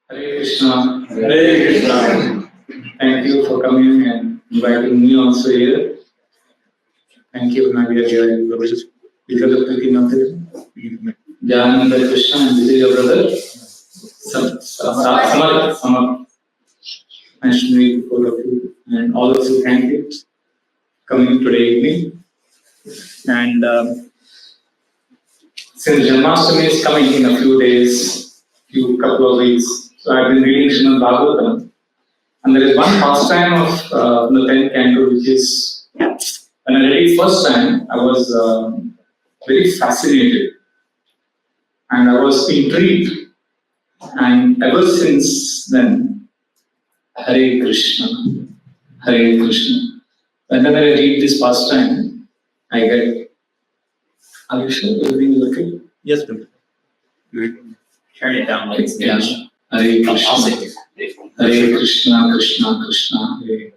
Hare Krishna. Hare Krishna. Thank you for coming and inviting me also here. Thank you, Nadia. Because of picking up the Jananda Krishna, and this is your brother. Samar. Nice to meet all of you. And all of you, thank you coming today evening. And since Janmashtami is coming in a few days, couple of weeks, so I've been reading Srimad Bhagavatam. And there is one pastime of the 10th canto, which is, when I read it first time, I was very fascinated. And I was intrigued. And ever since then, Hare Krishna, Hare Krishna. Whenever I read this pastime, I get, are you sure everything is okay? Yes, Pimple. Turn it down like Yeah. Hare Krishna, Hare Krishna, Krishna Krishna, Hare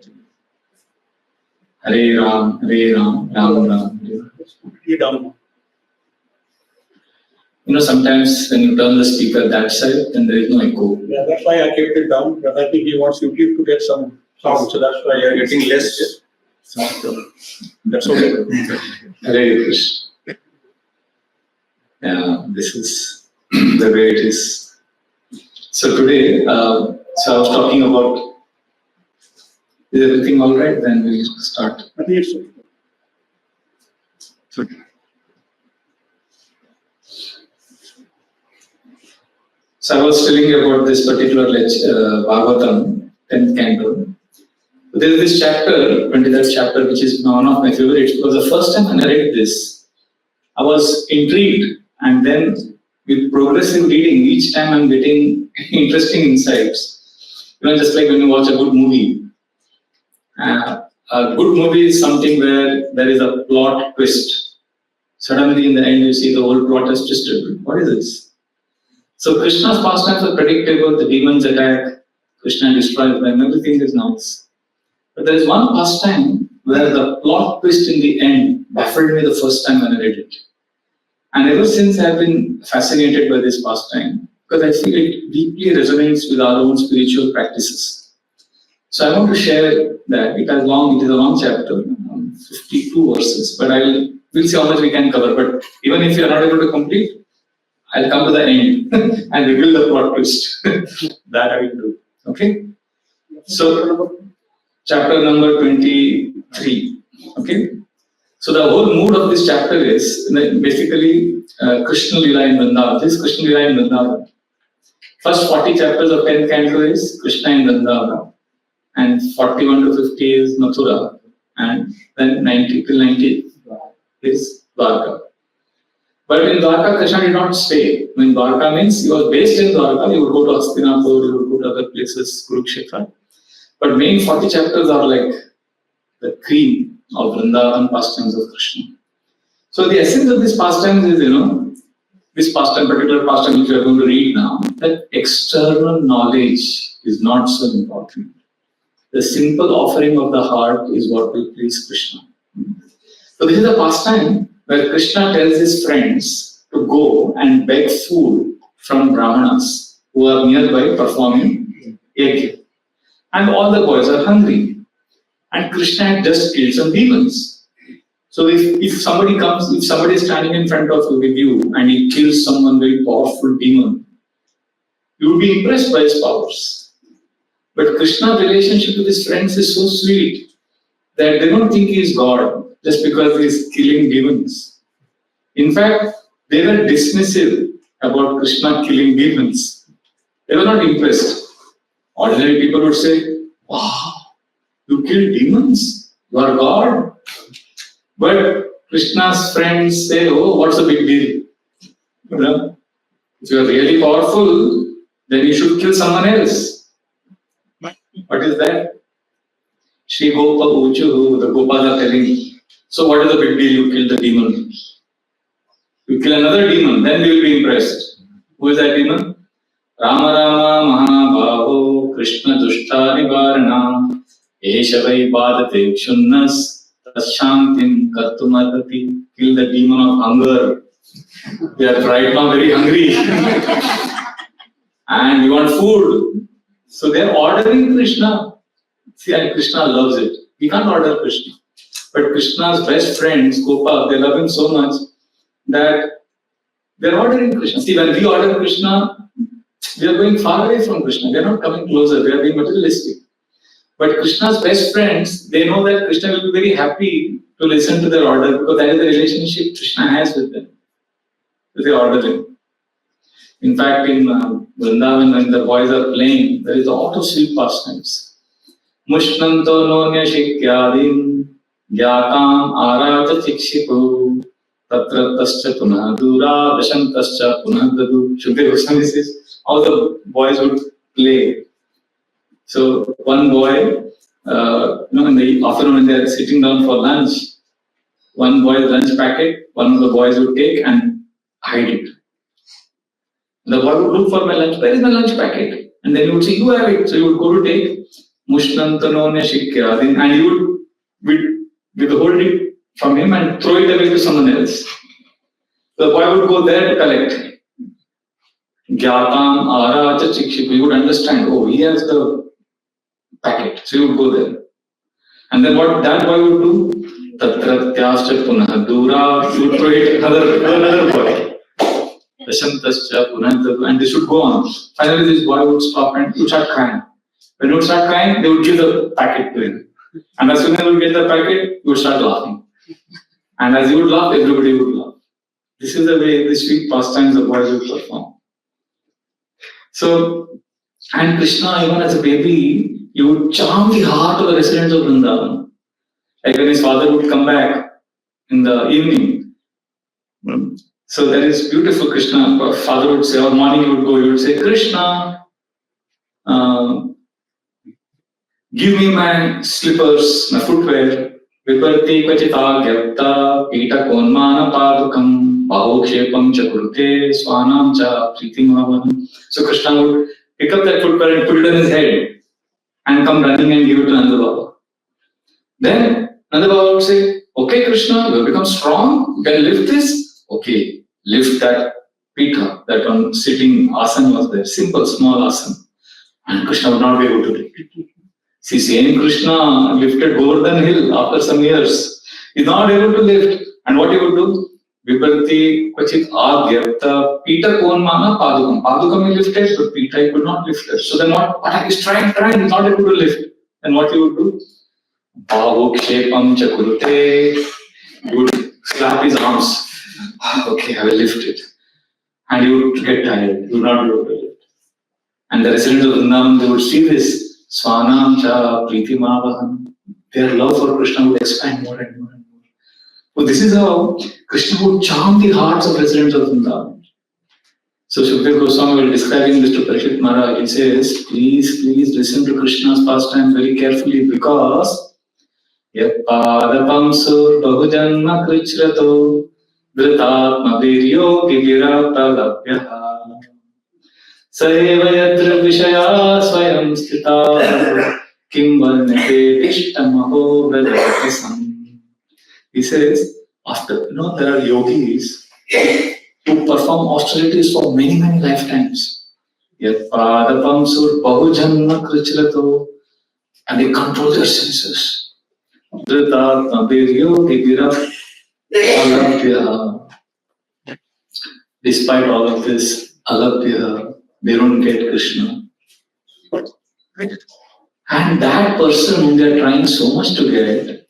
Hare Ram, Ram Ram. You down. You know, sometimes when you turn the speaker that side, then there is no echo. Yeah, that's why I kept it down. But I think he wants you to get some sound, so that's why you're getting less sound. That's okay. Hare Krishna. Yeah, this is the way it is. So today, so I was talking about, is everything all right? Then we start. I think it's okay. So I was telling you about this particular Bhagavatam, 10th canto. There is this chapter, 23rd chapter, which is one of my favorites. It was the first time when I read this, I was intrigued, and then with progressive reading, each time I'm getting interesting insights. You know, just like when you watch a good movie. A good movie is something where there is a plot twist. Suddenly in the end you see the whole plot is twisted. What is this? So Krishna's pastimes are predictable, the demons attack, Krishna destroys them, everything is nice. But there is one pastime where the plot twist in the end baffled me the first time when I read it. And ever since I have been fascinated by this pastime, because I feel it deeply resonates with our own spiritual practices. So I want to share that. It is a long chapter, 52 verses, but we'll see how much we can cover. But even if you are not able to complete, I'll come to the end and reveal the plot twist. That I will do. Okay? So, chapter number 23. Okay? So, the whole mood of this chapter is basically Krishna Lila in Vrindavan. This is Krishna Lila in Vrindavan. First 40 chapters of 10th canto is Krishna in Vrindavan. And 41 to 50 is Mathura. And then 90 till 90 is Dwarka. But in Dwarka, Krishna did not stay. When Dwarka means he was based in Dwarka, he would go to Hastinapur, he would go to other places, Kurukshetra. But main 40 chapters are like the cream of Vrindavan pastimes of Krishna. So the essence of this pastimes is, this pastime, particular pastime which we are going to read now, that external knowledge is not so important. The simple offering of the heart is what will please Krishna. So this is a pastime where Krishna tells his friends to go and beg food from Brahmanas who are nearby performing yajna. And all the boys are hungry. And Krishna had just killed some demons. So if somebody is standing in front of you with you and he kills someone very powerful demon, you would be impressed by his powers. But Krishna's relationship with his friends is so sweet that they don't think he is God just because he is killing demons. In fact, they were dismissive about Krishna killing demons. They were not impressed. Ordinary people would say, wow, you kill demons? You are God? But Krishna's friends say, oh, what's the big deal? If you are really powerful, then you should kill someone else. What is that? Shri Gopa Uchu, the Gopas are telling. So what is the big deal? You kill the demon. You kill another demon, then we will be impressed. Who is that demon? Rama Rama Mahabhavo Krishna Dushta Nivarana Esha Vai Badate Kshunnas Tashantim Kartumadati. Kill the demon of hunger. We are right now very hungry. and we want food. So they're ordering Krishna. See, and Krishna loves it. We can't order Krishna. But Krishna's best friends, Gopal, they love him so much that they're ordering Krishna. See, when we order Krishna, we are going far away from Krishna. They're not coming closer. They are being materialistic. But Krishna's best friends, they know that Krishna will be very happy to listen to their order because that is the relationship Krishna has with them. So they order him. In fact, in Vrindavan, when the boys are playing, there is a lot of sweet pastimes. Mushnanto nonya shikyadin Gyatam arata chikshipu tatra tascha punah dura dashantascha punah dadu. Shukdev Goswami says how the boys would play. So one boy, in the afternoon when they are sitting down for lunch, one boy's lunch packet, one of the boys would take and hide it. The boy would look for my lunch. Where is my lunch packet? And then he would say, you have it. So he would go to take Mushnantanonya Shikya, and he would withhold it from him and throw it away to someone else. The boy would go there to collect. Gyatam Aracha Chikshipu. He would understand, oh, he has the packet. So he would go there. And then what that boy would do? Tatratyascha Punah Dura. He would throw it to another boy. Dashantascha Punah Dadu. And this would go on. Finally, this boy would stop and he would start crying. When he would start crying, they would give the packet to him. And as soon as he would get the packet, he would start laughing. And as he would laugh, everybody would laugh. This is the way the sweet pastimes the boys would perform. So, and Krishna, even as a baby, he would charm the heart of the residents of Vrindavan. Like when his father would come back in the evening. So there is beautiful Krishna. Father would say, or morning he would go, he would say, Krishna, give me my slippers, my footwear. Viparti kvachita gyapta pita konmana padukam bahokshepam chakurte swanam cha pritimavan. So Krishna would pick up that footwear and put it on his head and come running and give it to Nanda Baba. Then Nanda Baba would say, okay Krishna, you have become strong, you can lift this. Okay, lift that pita, that one sitting asana was there, simple small asana. And Krishna would not be able to lift it. See, same Krishna lifted Govardhan hill after some years. He's not able to lift. And what he would do? Viparti kvachit adyapta pita konmana padukam. Padukam he lifted, but pita he could not lift it. So then what he's trying, he's not able to lift. And what he would do? Bahokshepam chakurute. He would slap his arms. Okay, I will lift it. And he would get tired. He would not be able to lift. And the residents of Vrindavan, they would see this. Swanam cha pritimavahan. Their love for Krishna would expand more and more and more. So this is how Krishna would charm the hearts of residents of Vrindavan. So Shukdev Goswami will describing this to Parikshit Maharaj. He says, please listen to Krishna's pastime very carefully because Yat padapam sur bahujanma krichrato dhritatma viryo gigira pralabhyaha Saeva yatra vishaya swayam stita kim varnate ishtamaho vrajapasam. He says, after, there are yogis who perform austerities for many lifetimes. Yat padapam sur bahujanma krichrato, and they control their senses. Dhritatma viryo gigira pralabhyaha. Despite all of this, alabhyaha, they don't get Krishna. And that person whom they are trying so much to get,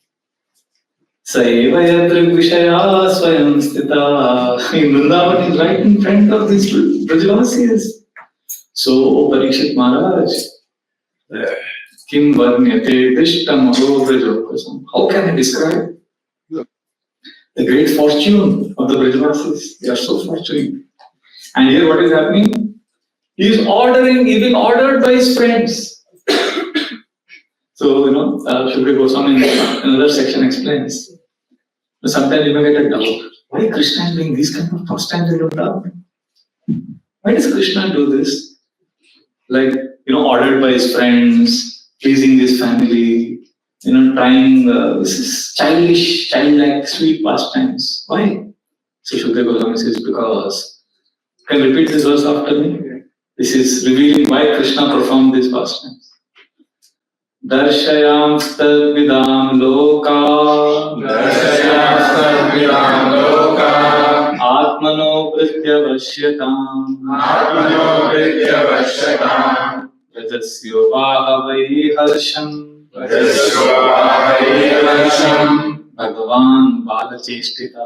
Saeva yatra vishaya swayam stita. In Vrindavan is right in front of these Brajavasis. So, Parikshit Maharaj, Kim varnyate dishtam aro Brajavakasam. How can I describe the great fortune of the Brajavasis? They are so fortunate. And here what is happening? He is being ordered by his friends. So, Shukdev Goswami in another section explains. Sometimes you may get a doubt. Why Krishna is doing these kind of pastimes in Vrindavan? Why does Krishna do this? Like, ordered by his friends, pleasing his family, trying this is childish, childlike, sweet pastimes. Why? So Shukdev Goswami says, because, can you repeat this verse after me? This is revealing why Krishna performed these pastimes. Darshayam stadvidam loka Atmano Vritya Vasyatam Rajasyo Vahavai Harsham Bhagavan Balacheshtita.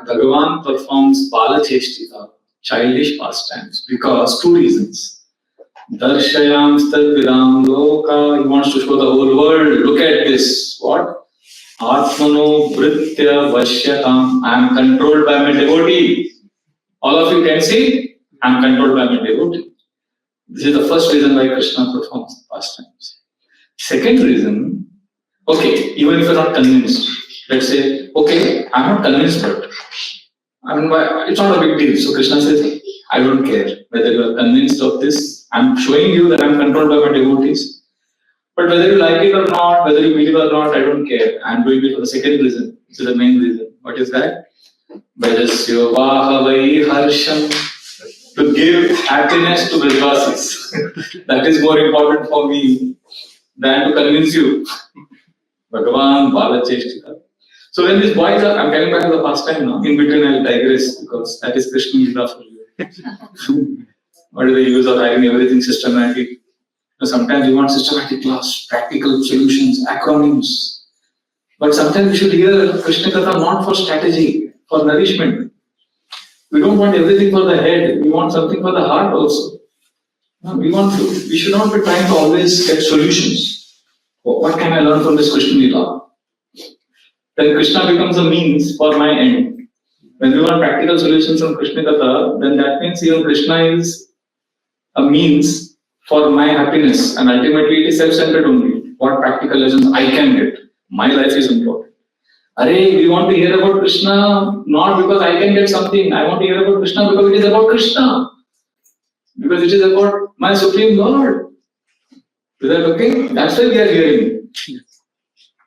Bhagavan performs Balacheshtita, childish pastimes, because two reasons. Darshayam stadvidam loka, he wants to show the whole world, look at this. What? Atmano Vritya Vasyatam, I am controlled by my devotee. All of you can see, I am controlled by my devotee. This is the first reason why Krishna performs pastimes. Second reason, okay, even if you are not convinced, let's say, okay, I am not convinced, but it's not a big deal. So Krishna says, I don't care whether you are convinced of this. I am showing you that I am controlled by my devotees. But whether you like it or not, whether you believe or not, I don't care. I am doing it for the second reason. This is the main reason. What is that? Bhajasya Vahavai Harsham. To give happiness to Brahmanas. That is more important for me than to convince you. Bhagavan Balacheshtita. So when these boys are, I'm coming back to the pastime now. In between I'll digress because that is Krishna Lila for you. What is the use of having everything systematic? Sometimes we want systematic class, practical solutions, acronyms. But sometimes we should hear Krishna Katha not for strategy, for nourishment. We don't want everything for the head. We want something for the heart also. We should not be trying to always get solutions. What can I learn from this Krishna Lila? Then Krishna becomes a means for my end. When we want practical solutions from Krishna Katha, then that means even Krishna is a means for my happiness, and ultimately it is self-centered only. What practical lessons I can get. My life is important. We want to hear about Krishna not because I can get something. I want to hear about Krishna because it is about Krishna. Because it is about my Supreme Lord. Is that okay? That's why we are hearing.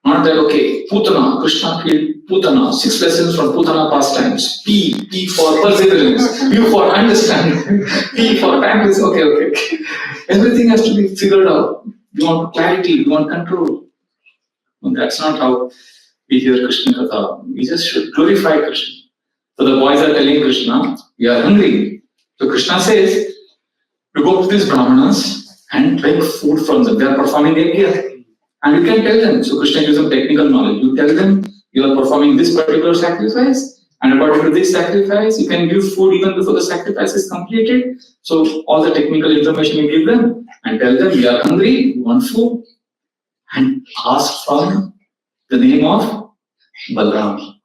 Not that, okay, Putana, Krishna killed Putana, 6 lessons from Putana pastimes. P for perseverance, U for understanding, P for practice. Okay. Everything has to be figured out. We want clarity, we want control. And that's not how we hear Krishna Katha. We just should glorify Krishna. So the boys are telling Krishna, we are hungry. So Krishna says, to go to these Brahmanas and beg food from them. They are performing yajna. And you can tell them. So Krishna gives them technical knowledge. You tell them, you are performing this particular sacrifice. And according to this sacrifice, you can give food even before the sacrifice is completed. So all the technical information you give them and tell them, we are hungry, we want food. And ask from the name of Balram.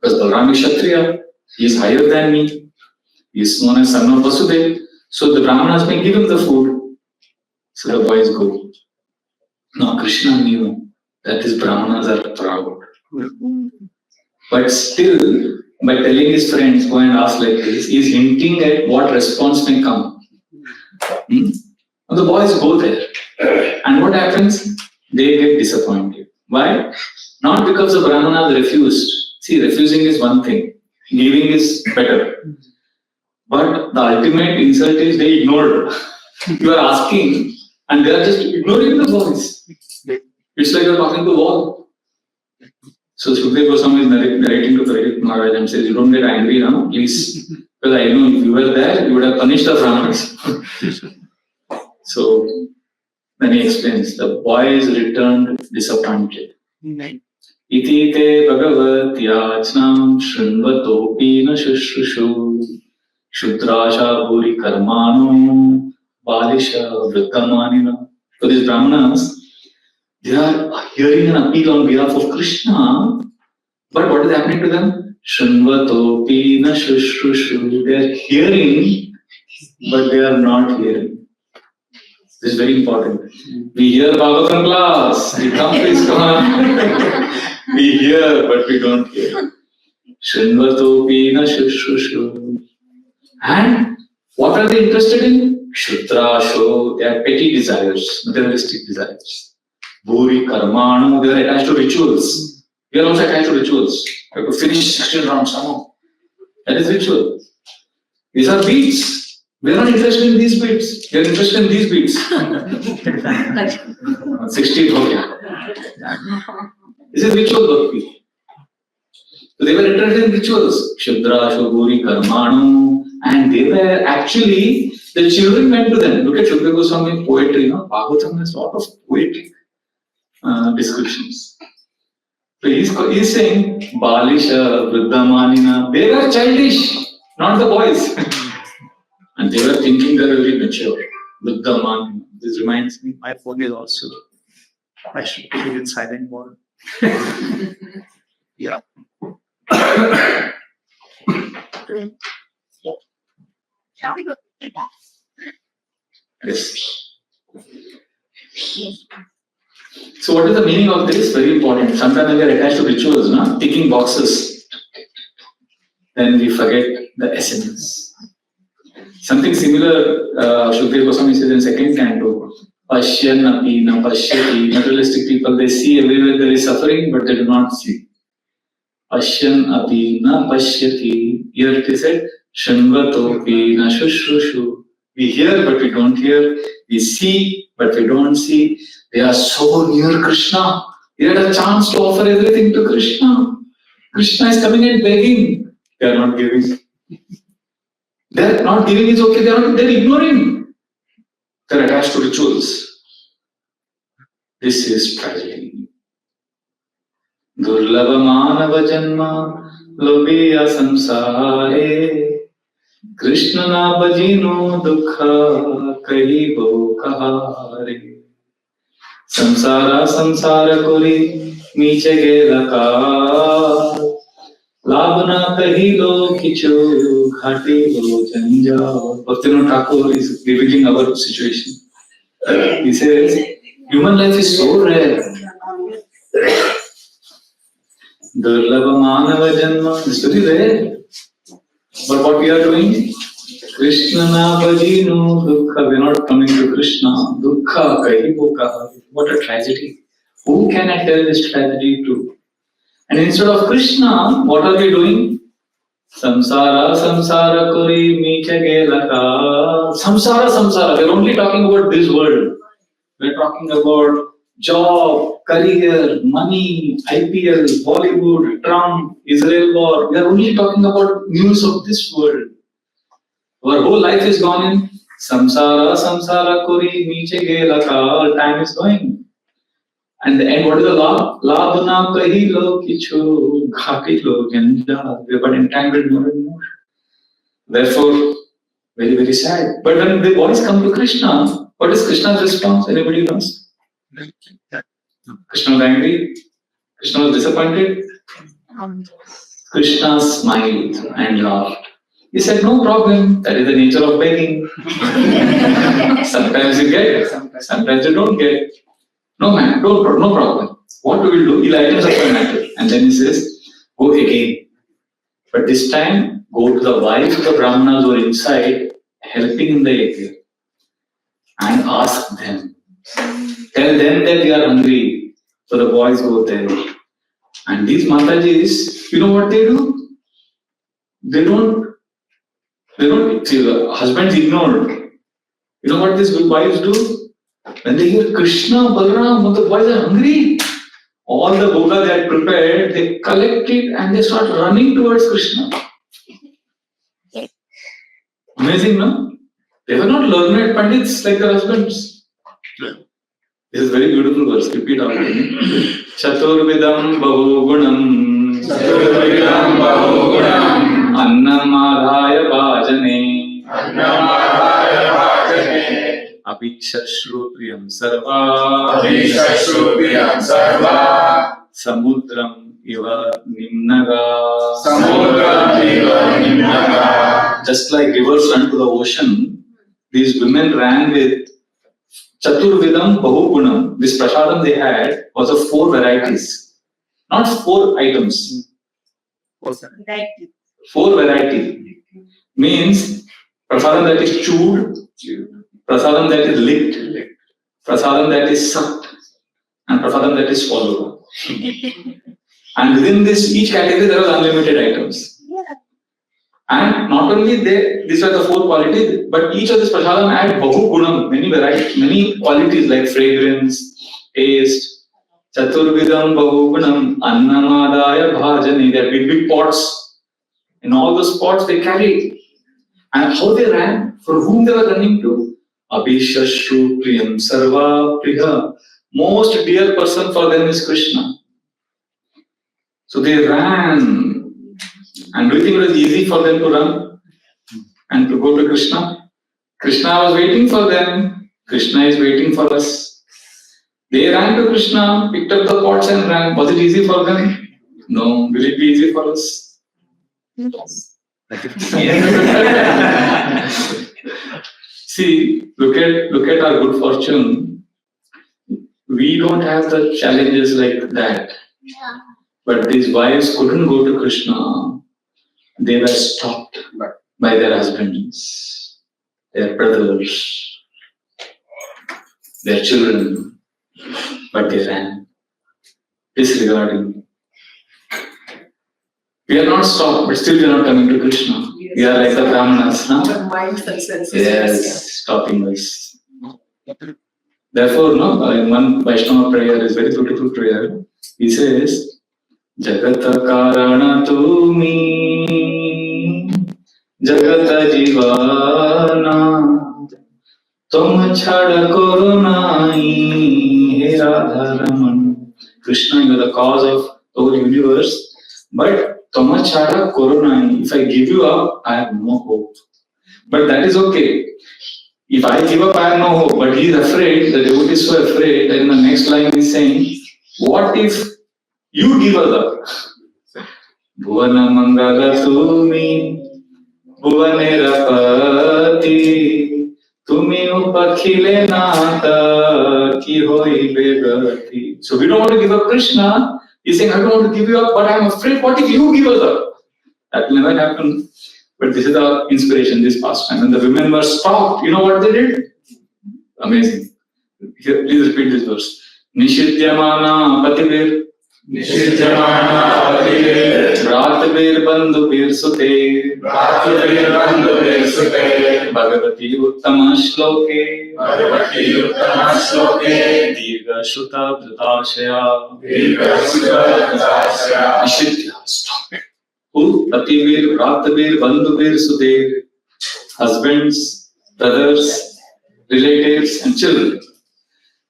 Because Balram is Kshatriya, he is higher than me. He is known as son of Vasudev. So the Brahmanas may give him the food. So the boys go. Now Krishna knew that these Brahmanas are proud. But still, by telling his friends, go and ask like this, he is hinting at what response may come. Now the boys go there. And what happens? They get disappointed. Why? Not because the Brahmanas refused. See, refusing is one thing. Giving is better. But the ultimate insult is they ignored. You are asking and they are just ignoring the voice. It's like you're talking to a wall. So Sukdev Goswami is narrating to Prahlad Maharaj and says, you don't get angry now, please. Because I know if you were there, you would have punished the Brahmanas. So then he explains, the boys returned disappointed. Iti te bhagavat yachnam shrinvatopi na shushushu shudrasha bhuri karmano balisha vrittamanina. So these Brahmanas, they are hearing an appeal on behalf of Krishna, but what is happening to them? Shrinvatopi na shushushu. They are hearing, but they are not hearing. This is very important. We hear Bhagavatam class, we come to ISKCON. We hear, but we don't hear. Shrinvatopi na shushushu. And what are they interested in? Kshudrasho, they are petty desires, materialistic desires. Bhuri karmano, they are attached to rituals. We are also attached to rituals. We have to finish 16 rounds somehow. That is ritual. These are beats. We are not interested in these beats. We are interested in these beats. 60 ho gaya. This is ritual bhakti. So they were interested in rituals. Shudra, Shoguri, Karmanu. And they were actually, the children went to them. Look at Shukra Goswami poetry. Bhagavatam has a lot of poetic descriptions. So he's saying, Balisha, Vridhamanina. They were childish, not the boys. And they were thinking they were very mature. Vridhamanina. This reminds me, my phone is also, I should put it in silent mode. Yeah. Yes. So what is the meaning of this? Very important. Sometimes when we are attached to rituals, ticking boxes, then we forget the essence. Something similar, Shukdev Goswami says in second canto, Pashyan api na pashyati. Materialistic people, they see everywhere there is suffering, but they do not see. Pashyan api na pashyati. Here it is said, Shangvatopi na shushrushu. We hear, but we don't hear. We see, but we don't see. They are so near Krishna. They had a chance to offer everything to Krishna. Krishna is coming and begging. They are not giving. They are not giving is okay. They are ignoring. They are attached to rituals. This is tragedy. Durlabha manava janma lobiya samsare. Krishna na bajino dukha kahibo kahare. Samsara kori niche gelaka. Labna kahilo kichu ghati lo janja. Bhaktivinoda Thakur is revealing our situation. He says, human life is so rare. Durlabha manava janma is very rare. But what we are doing? Krishna na bhajino dukha. We are not coming to Krishna. Dukha kahibo kahare. What a tragedy. Who can I tell this tragedy to? And instead of Krishna, what are we doing? Samsara kori miche gelaka. Samsara. We are only talking about this world. We are talking about job, career, money, IPL, Bollywood, Trump, Israel war. We are only talking about news of this world. Our whole life is gone in samsara kori niche gelaka. Time is going. And the end, what is the law? Labna kahilo kichu ghakilo janja. We got entangled more and more. Therefore, very, very sad. But when the boys come to Krishna, what is Krishna's response? Anybody knows? Krishna was angry. Krishna was disappointed. Krishna smiled and laughed. He said, no problem. That is the nature of begging. Sometimes you get, sometimes you don't get. No man, no problem. What we will do? He'll items up my matter. And then he says, go again. But this time, go to the wives of the Brahmanas who are inside, helping in the yajna, and ask them. Tell them that we are hungry. So the boys go there. And these Matajis, you know what they do? They don't, see, the husbands ignored. You know what these wives do? When they hear Krishna, Balaram, the boys are hungry. All the bhoga they had prepared, they collect it and they start running towards Krishna. Amazing, no? They were not learned pandits like their husbands. This is very beautiful verse. Repeat after me. Chaturvidam bahugunam. Annamadhaya bhajane. Abhishashrupriyam sarva. Samudram iva nimnaga. Just like rivers run to the ocean, these women ran with Chaturvidam Bahugunam. This prasadam they had was of 4 varieties, not 4 items. 4 variety means prasadam that is chewed, prasadam that is licked, prasadam that is sucked, and prasadam that is swallowed. And within this, each category there are unlimited items. And not only these are the 4 qualities, but each of this prasadam had bahu gunam, many varieties, many qualities like fragrance, taste, chaturvidam bahu gunam, annamadaya bhajani. They are big pots. In all those pots they carried. And how they ran, for whom they were running to? Abhishashru priyam sarva priya. Most dear person for them is Krishna. So they ran. And do you think it was easy for them to run and to go to Krishna? Krishna was waiting for them. Krishna is waiting for us. They ran to Krishna, picked up the pots and ran. Was it easy for them? No. Will it be easy for us? Yes. See, look at our good fortune. We don't have the challenges like that. Yeah. But these wives couldn't go to Krishna. They were stopped by their husbands, their brothers, their children, but they ran, disregarding. We are not stopped, but still we are not coming to Krishna. Yes. We are like the Brahmanas, huh? Our minds and senses. Yes, stopping us. Therefore, no, in one Vaishnava prayer is very beautiful prayer. He says, Jagata Karana Tumi Jagata Jivana Tum Chada Korunai He Radharaman. Krishna, you are the cause of the whole universe, but Tum Chada Korunai. If I give you up, I have no hope. But that is okay. If I give up, I have no hope. But he is afraid, the devotee is so afraid that in the next line he is saying, what if you give us up? Bhuvana Mangala Tumi Bhuvanera Pati Tumi Upakhile Nata Ki Hoi Begati. So we don't want to give up Krishna. He's saying, I don't want to give you up, but I'm afraid, what if you give us up? That will never happen. But this is our inspiration, this pastime. And the women were stopped. You know what they did? Amazing. Here, please repeat this verse. Nishityamana Pativir Ratavir Bandhuvir Sute Bhagavati Uttama Shloke Dirga Shuta Dhritashaya Nishitya. Stop it. Who? Pativir, Ratavir, Bandhuvir Sute. Husbands, brothers, relatives and children.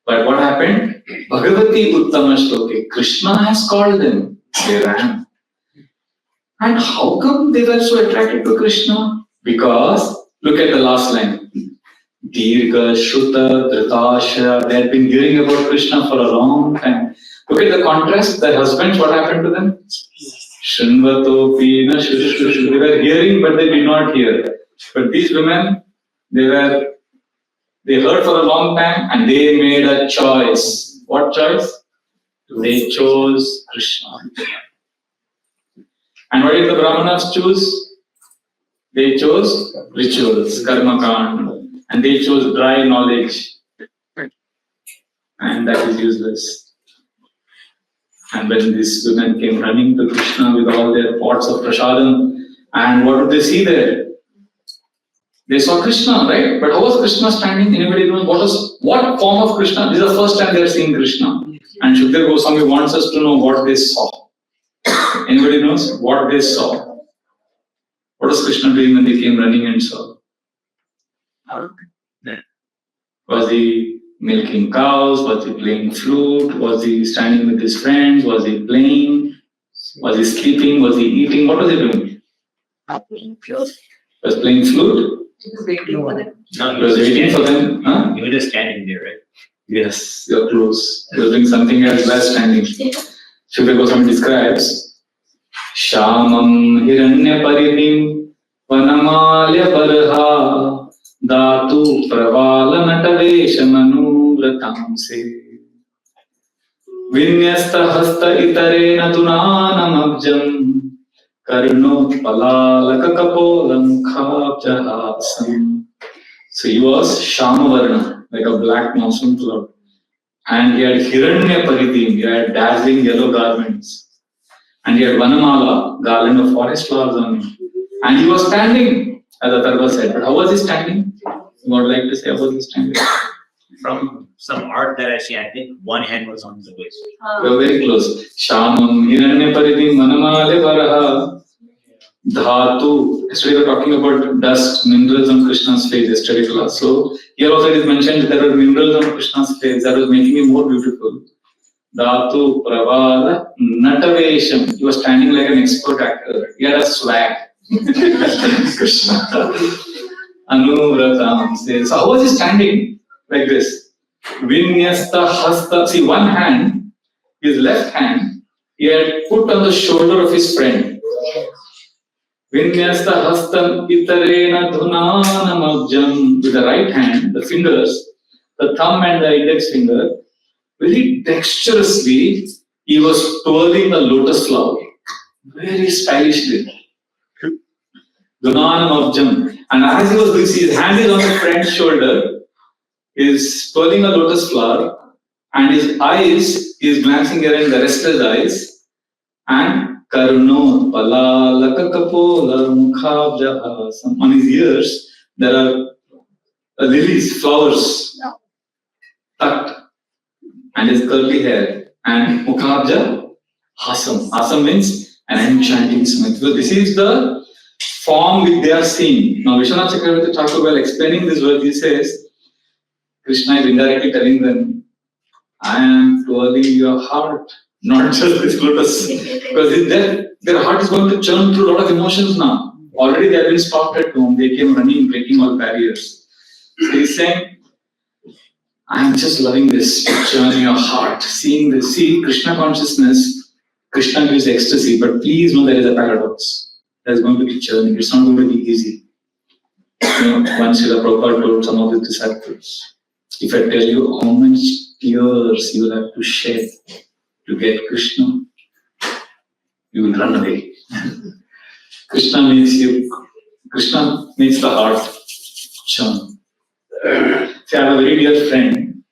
But what happened? Bhagavati Uttama Shloke. Krishna has called them. They ran. And how come they were so attracted to Krishna? Because, look at the last line. Dirga, Shruta, Dhritasha. They had been hearing about Krishna for a long time. Look at the contrast. Their husbands, what happened to them? Shrunvatopi na Shushushu. They were hearing, but they did not hear. But these women, they heard for a long time and they made a choice. What choice? They chose Krishna. And what did the Brahmanas choose? They chose rituals, karma kand, and they chose dry knowledge. And that is useless. And when these women came running to Krishna with all their pots of prasadam, and what did they see there? They saw Krishna, right? But how was Krishna standing? Anybody knows what form of Krishna? This is the first time they are seeing Krishna. And Shukdev Goswami wants us to know what they saw. Anybody knows what they saw? What was Krishna doing when they came running and saw? Was he milking cows? Was he playing flute? Was he standing with his friends? Was he playing? Was he sleeping? Was he eating? What was he doing? Playing flute. Was playing flute? He was waiting for them. He was waiting for them. Huh? You were just standing there, right? Yes, you're close. You're doing something else while standing. Shukdev Goswami describes Shamam Hiranya Parivim Vanamalya Barha Datu Pravala Nataveshamanu Vratamse Vinyasta Hasta Itarena Tunanamabjam Karno Palalaka Kapolam Khapjahasam. So he was Shamavarna, like a black monsoon cloud. And he had Hiranya Paridim, he had dazzling yellow garments. And he had Vanamala, garland of forest flowers on him. And he was standing, as Atharva said. But how was he standing? You would like to say how was he standing? From some art that I see, I think one hand was on the waist. We are very close. Shamam hiranya paridhi manamale varaha dhatu. Yesterday we were talking about dust, minerals on Krishna's face, yesterday class. So here also it is mentioned that there were minerals on Krishna's face that was making him more beautiful. Dhatu pravada natavesham. He was standing like an expert actor. He had a swag. Krishna. Anuvratam says. So how was he standing? Like this. Vinyasta hasta. See, one hand, his left hand, he had put on the shoulder of his friend. Vinyasta hastam itarena dhunanamajjam. With the right hand, the fingers, the thumb and the index finger, very dexterously, he was twirling a lotus flower. Very stylishly. Dhunanamajjam. And as he was doing, his hand is on the friend's shoulder, is twirling a lotus flower, and his eyes, he is glancing around the restless eyes, and Karno Palalaka Kapola Mukhabja. On his ears, there are lilies, flowers, tucked, and his curly hair, and Mukhabja Hasam. Hasam means an enchanting smile. So this is the form which they are seeing. Now Vishwanath Chakravarti Thakur, while explaining this verse, he says, Krishna is indirectly telling them, I am twirling your heart, not just this lotus. Because their heart is going to churn through a lot of emotions now. Already they have been stopped at home. They came running, breaking all barriers. So he's saying, I am just loving this, churning your heart, seeing this. See, Krishna consciousness, Krishna gives ecstasy, but please know there is a paradox. There is going to be churning. It's not going to be easy. Once Srila Prabhupada told some of his disciples, if I tell you how much tears you will have to shed to get Krishna, you will run away. Krishna makes the heart churn. See, I have a very dear friend.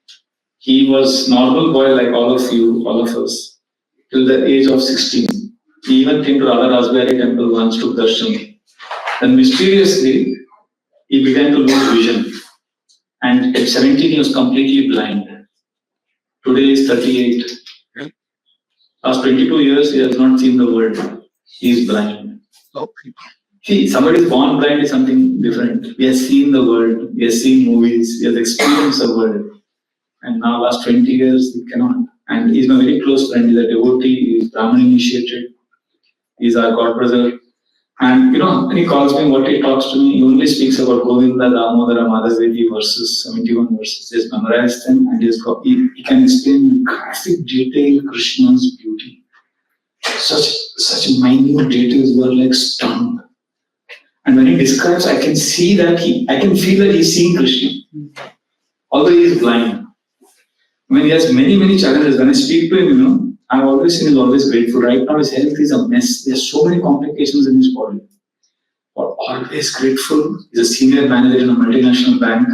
He was normal boy like all of you, all of us, till the age of 16. He even came to Radha Rasbihari temple once to darshan. Then mysteriously, he began to lose vision. And at 17, he was completely blind. Today he is 38. Last 22 years, he has not seen the world. He is blind. See, somebody is born blind is something different. He has seen the world. He has seen movies. He has experienced the world. And now, last 20 years, he cannot. And he is my very close friend. He is a devotee. He is Brahmana initiated. He is our god brother. And when he calls me, what he talks to me, he only speaks about Govinda, Damodara, Madhavedi verses, 71 verses. He has memorized them, and he can explain in graphic detail Krishna's beauty. Such minute details were like stunned. And when he describes, I can see that I can feel that he's seeing Krishna. Although he is blind. When he has many, many challenges, when I speak to him, I've always seen he's always grateful. Right now, his health is a mess. There's so many complications in his body. But always grateful. He's a senior manager in a multinational bank.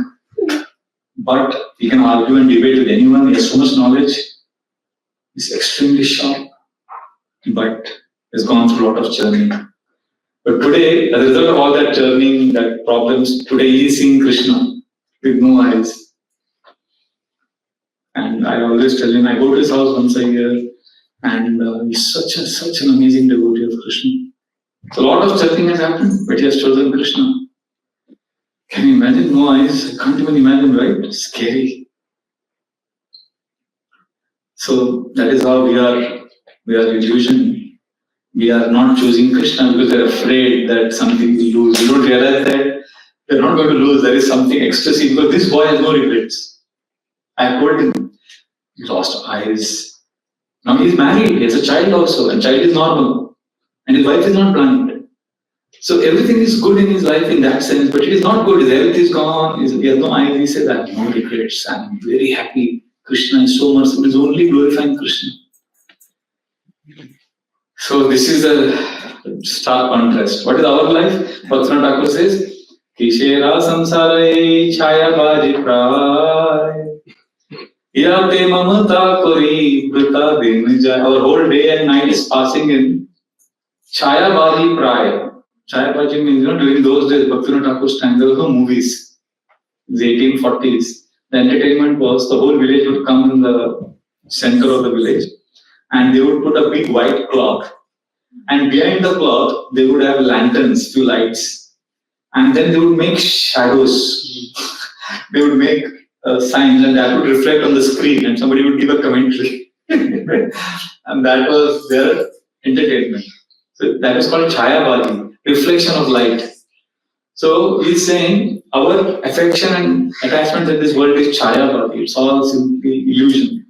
But he can argue and debate with anyone. He has so much knowledge. He's extremely sharp. But he's gone through a lot of journey. But today, as a result of all that journey, that problems, today he is seeing Krishna with no eyes. And I always tell him, I go to his house once a year. And he's such an amazing devotee of Krishna. So a lot of churning has happened, but he has chosen Krishna. Can you imagine? No eyes. I can't even imagine, right? It's scary. So that is how we are illusion. We are not choosing Krishna because they're afraid that something will lose. You don't realize that they're not going to lose. There is something ecstasy because this boy has no regrets. I told him, he lost eyes. Now he is married, he has a child also, and child is normal. And his wife is not blind. So everything is good in his life in that sense, but it is not good. His health is gone, he has no eyes. He says, I have no regrets, I am very happy. Krishna is so merciful, he is only glorifying Krishna. So this is a stark contrast. What is our life? Bhaktivinoda Thakur says, Kishera samsare chaya baji pray. Our whole day and night is passing in Chaya Bali Praya. Chayabaji means, during those days, Bhaktivinoda Thakur's time, there were no movies. In the 1840s. The entertainment was the whole village would come in the center of the village and they would put a big white cloth. And behind the cloth, they would have lanterns, few lights. And then they would make shadows. They would make signs and that would reflect on the screen and somebody would give a commentary. And that was their entertainment. So that is called Chayabaji, reflection of light. So he's saying our affection and attachment in this world is Chayabaji. It's all simply illusion.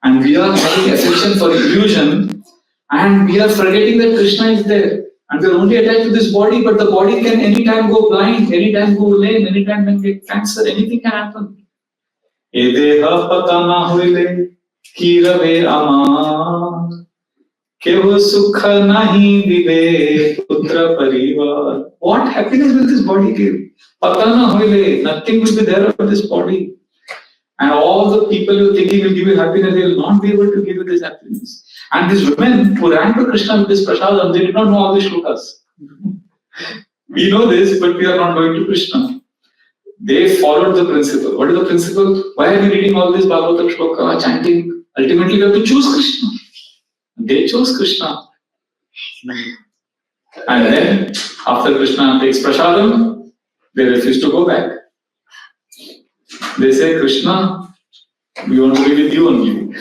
And we are having affection for illusion and we are forgetting that Krishna is there. And we are only attached to this body, but the body can anytime go blind, anytime go lame, anytime can get cancer, anything can happen. Edeha patana hoile kirave ama kevo sukha nahi vive putra parivar. What happiness will this body give? Patana hoile, nothing will be there of this body. And all the people you think will give you happiness, they will not be able to give you this happiness. And these women who ran to Krishna with this prasadam, they did not know all these shlokas. We know this, but we are not going to Krishna. They followed the principle. What is the principle? Why are we reading all this Bhagavatam shloka, chanting? Ultimately, we have to choose Krishna. They chose Krishna. And then, after Krishna takes prasadam, they refuse to go back. They say, Krishna, we want to be with you only.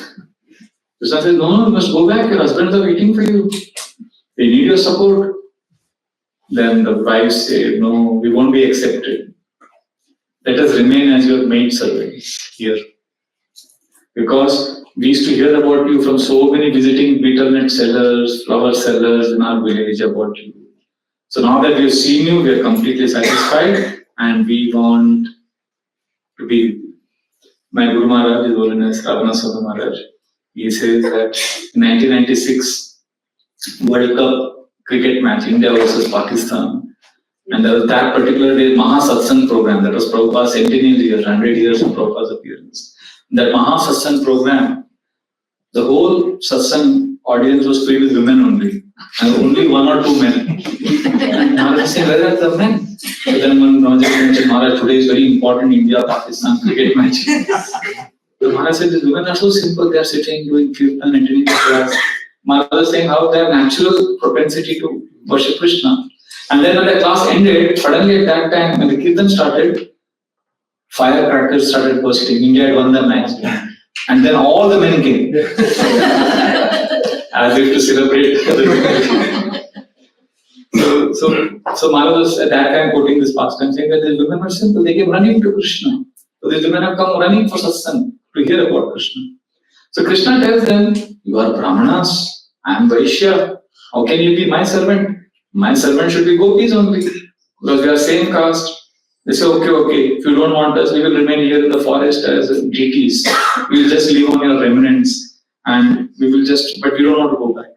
Krishna says, no, you must go back. Your husbands are waiting for you. They need your support. Then the wives say, no, we won't be accepted. Let us remain as your maid servants here. Because we used to hear about you from so many visiting betel nut sellers, flower sellers in our village about you. So now that we have seen you, we are completely satisfied and we want to be with you. My Guru Maharaj, His Holiness Ravana Maharaj, he says that in 1996 World Cup cricket match, India versus Pakistan, and there was that particular day Mahasatsang program, that was Prabhupada's centennial year, 100 years of Prabhupada's appearance. That Mahasatsang program, the whole satsang audience was filled with women only, and only one or two men. Maharaj said, where are the men? So then one Raja mentioned, Maharaj, today is very important India-Pakistan cricket match. The Maharaj said, these women are so simple, they are sitting, doing kirtan, attending the class. Maharaj was saying how they have natural propensity to worship Krishna. And then when the class ended, suddenly at that time, when the kirtan started, firecrackers started bursting. India had won the match. And then all the men came. As if to celebrate the So Maharaj was at that time quoting this pastime, saying that these women are simple, they came running to Krishna. So these women have come running for satsang to hear about Krishna. So Krishna tells them, you are Brahmanas, I am Vaishya. How can you be my servant? My servant should be gopis only. Because we are same caste. They say, okay, if you don't want us, we will remain here in the forest as deities. We will just live on your remnants and we will just, but we don't want to go back.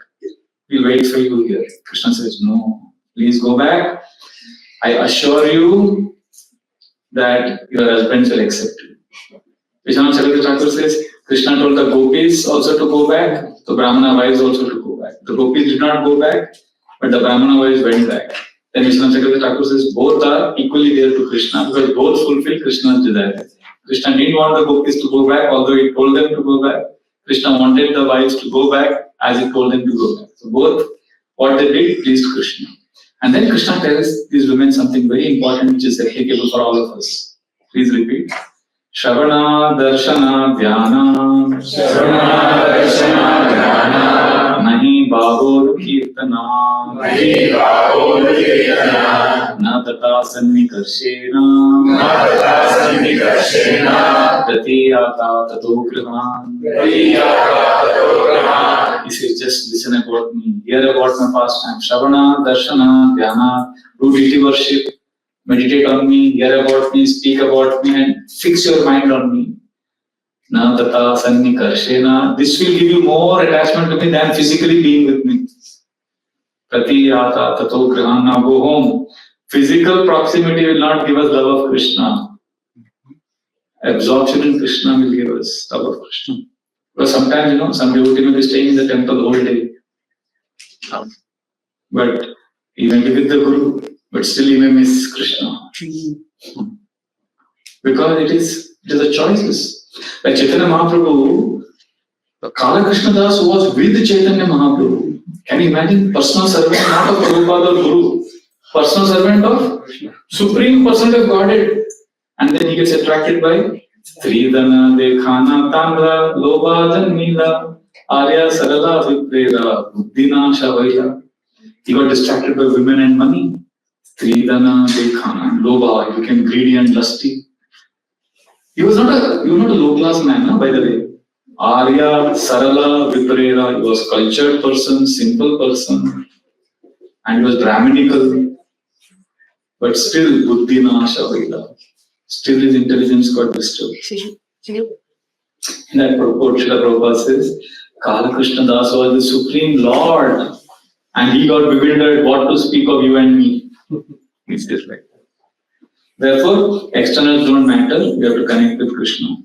We'll wait for you here. Krishna says, no, please go back. I assure you that your husbands will accept you. Vishwanath Chakravarti Thakur says, Krishna told the gopis also to go back, the Brahmana wives also to go back. The gopis did not go back, but the Brahmana wives went back. Then Vishwanath Chakravarti Thakur says, both are equally there to Krishna because both fulfill Krishna's desire. Krishna didn't want the gopis to go back, although he told them to go back. Krishna wanted the wives to go back as he told them to go back. So both, what they did, pleased Krishna. And then Krishna tells these women something very important which is applicable for all of us. Please repeat. Shravana, Darshana, Dhyana. Shravana, Darshana, Dhyana. Nahi Bhavor Kirtana. Nahi Bhavor Kirtana. Na tata Sannikarshena. Na tata Sannikarshena. Pratiyata Tato Grihan. Pratiyata Tato Grihan. He says, just listen about me. Hear about my pastime. Shravana, Darshana, Dhyana. Do deity worship. Meditate on me, hear about me, speak about me, and fix your mind on me. Na tata sannikarshena. This will give you more attachment to me than physically being with me. Pratiyata tato grihan. Now go home. Physical proximity will not give us love of Krishna. Absorption in Krishna will give us love of Krishna. Because sometimes, some devotee may be staying in the temple all day. But he went with the Guru. but still he may miss Krishna. Because it is a choices. Like Chaitanya Mahaprabhu, Kala Krishna Das was with Chaitanya Mahaprabhu. Can you imagine? Personal servant, not of Prabhupada or Guru. Personal servant of Supreme Person of Godhead. And then he gets attracted by Stridana, Dekhana, Tanra, Loba, Janmila, Arya, Sarala, Viprera, Buddhina, Shavaya. He got distracted by women and money. Stridana, Dekhana, Loba, he became greedy and lusty. He was not a low class man, no, by the way. Arya, Sarala, Viprera, he was cultured person, simple person, and he was Brahminical, but still Buddhina, Shavila. Still his intelligence got disturbed. In that purport, Srila Prabhupada says, Kala Krishna Das was the Supreme Lord, and he got bewildered what to speak of you and me. He says like that. Therefore, externals don't matter, we have to connect with Krishna.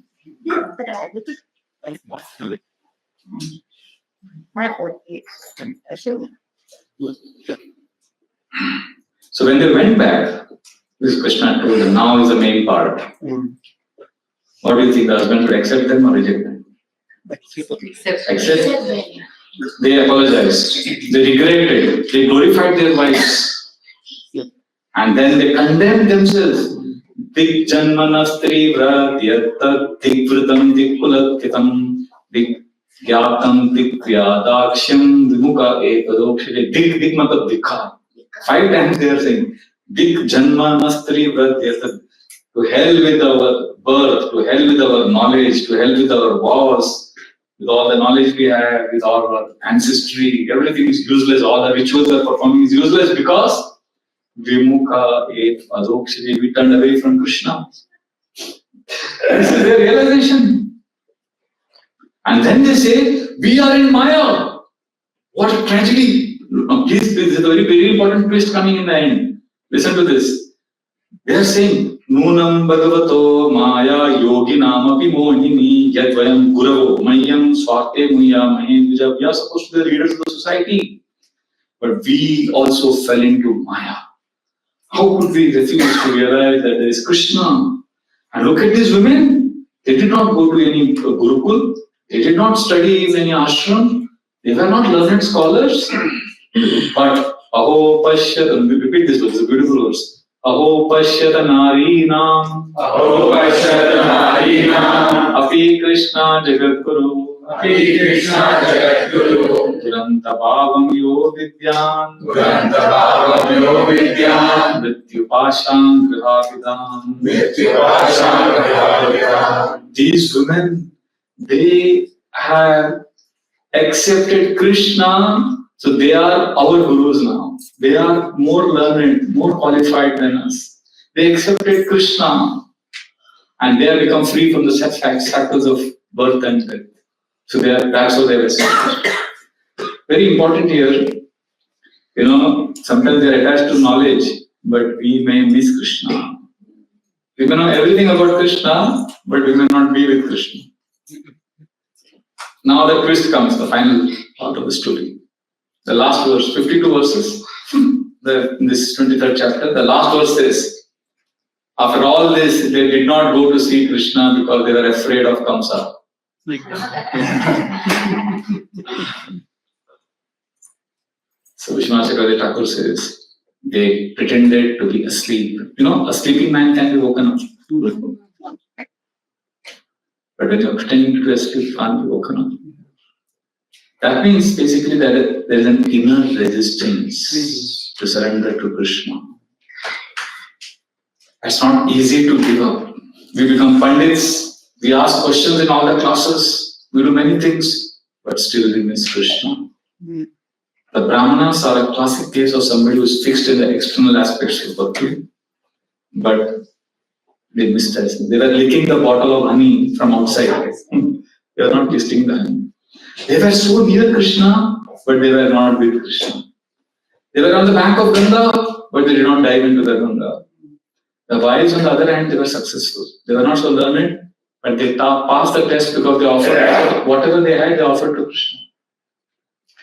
So when they went back, this Krishna told them, now is the main part. What do you think? The husband should accept them or reject them? Accept. They apologized. They regretted. They glorified their wives. And then they condemned themselves. Dik janmanastri vratyatta dik vritam dik kulatkitam dik gyatam dik vyadaksham vimukha ekadokshire. Dik matlab dikha. 5 times they are saying dik janmanastri vratyatta. To hell with our birth, to hell with our knowledge, to hell with our vows, with all the knowledge we have, with all our ancestry, everything is useless, all the rituals we are performing is useless because Vimukha et adokshri, we turned away from Krishna. This is their realization. And then they say, we are in Maya. What a tragedy. Please, this is a very, very important twist coming in the end. Listen to this. They are saying, Nunam Bhagavato Maya Yoginam Api Mohini Yadvayam Guravo Mayam Swarte Muya Mahendra. We are supposed to be the leaders of the society. But we also fell into Maya. How could we refuse to realize that there is Krishna? And look at these women. They did not go to any Gurukul. They did not study in any ashram. They were not learned scholars. But Aho Pashyat, repeat this verse, it's a beautiful verse. Aho Pashyata Narinam Api Krishna Jagadguru Duranta Bhavam Yo Vidyan Mrityu Pasham Grihavidam. These women, they have accepted Krishna, so they are our gurus now. They are more learned, more qualified than us. They accepted Krishna and they have become free from the shackles of birth and death. So that's how they have established. Very important here, sometimes they are attached to knowledge, but we may miss Krishna. We may know everything about Krishna, but we may not be with Krishna. Now the twist comes, the final part of the story. The last verse, 52 verses, in this 23rd chapter, the last verse says, after all this, they did not go to see Krishna because they were afraid of Kamsa. So Vishwanath Chakravarti Thakur says, they pretended to be asleep. A sleeping man can be woken up. But when you're pretending to be asleep, you can't be woken up. That means basically that there is an inner resistance to surrender to Krishna. It's not easy to give up. We become pandits, we ask questions in all the classes, we do many things, but still we miss Krishna. The Brahmanas are a classic case of somebody who is fixed in the external aspects of bhakti, but they missed us. They were licking the bottle of honey from outside. They are not tasting the honey. They were so near Krishna, but they were not with Krishna. They were on the bank of Ganga, but they did not dive into the Ganga. The wives, on the other hand, they were successful. They were not so learned, but they passed the test because they offered whatever they had, they offered to Krishna.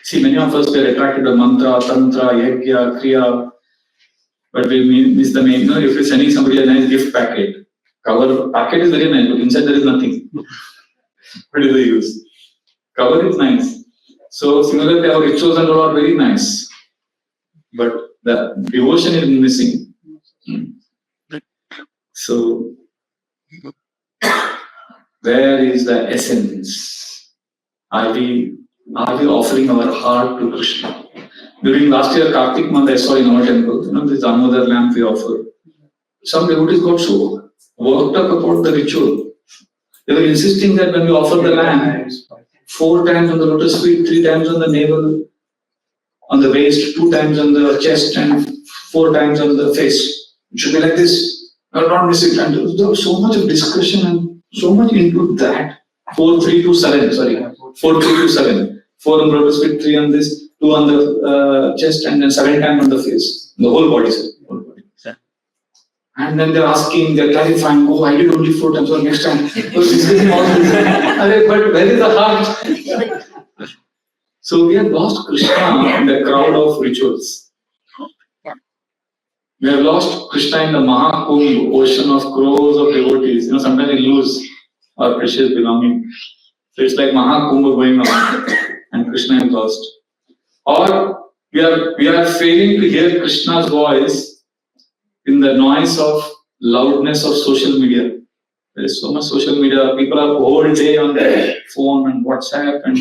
See, many of us were attracted to mantra, tantra, yajna, kriya, but we miss the main. If you're sending somebody a nice gift packet, cover packet is very nice, but inside there is nothing. What is the use? Cover is nice. So similarly, our rituals and all are very nice, but the devotion is missing. So where is the essence? Are we offering our heart to Krishna? During last year Kartik month, I saw in our temple, this Damodar lamp we offer. Some devotees got so worked up about the ritual. They were insisting that when we offer the lamp, 4 times on the lotus feet, 3 times on the navel, on the waist, 2 times on the chest, and 4 times on the face. It should be like this. Not miss it. And there was so much of discussion and so much into that. 4, 3, 2, 7. Sorry, 4, 3, 2, 7. 4 on the lotus feet, 3 on this, 2 on the chest, and then 7 times on the face. The whole body, sir. Whole body. And then they're asking, they're clarifying, oh, I did only 4 times, so next time. So discussing all this. But where is the heart? So we have lost Krishna in the crowd of rituals. We have lost Krishna in the Mahakumbh ocean of crores of devotees. Sometimes we lose our precious belonging. So it's like Mahakumbh going on and Krishna is lost. Or we are failing to hear Krishna's voice in the noise of loudness of social media. There is so much social media. People are whole day on their phone and WhatsApp and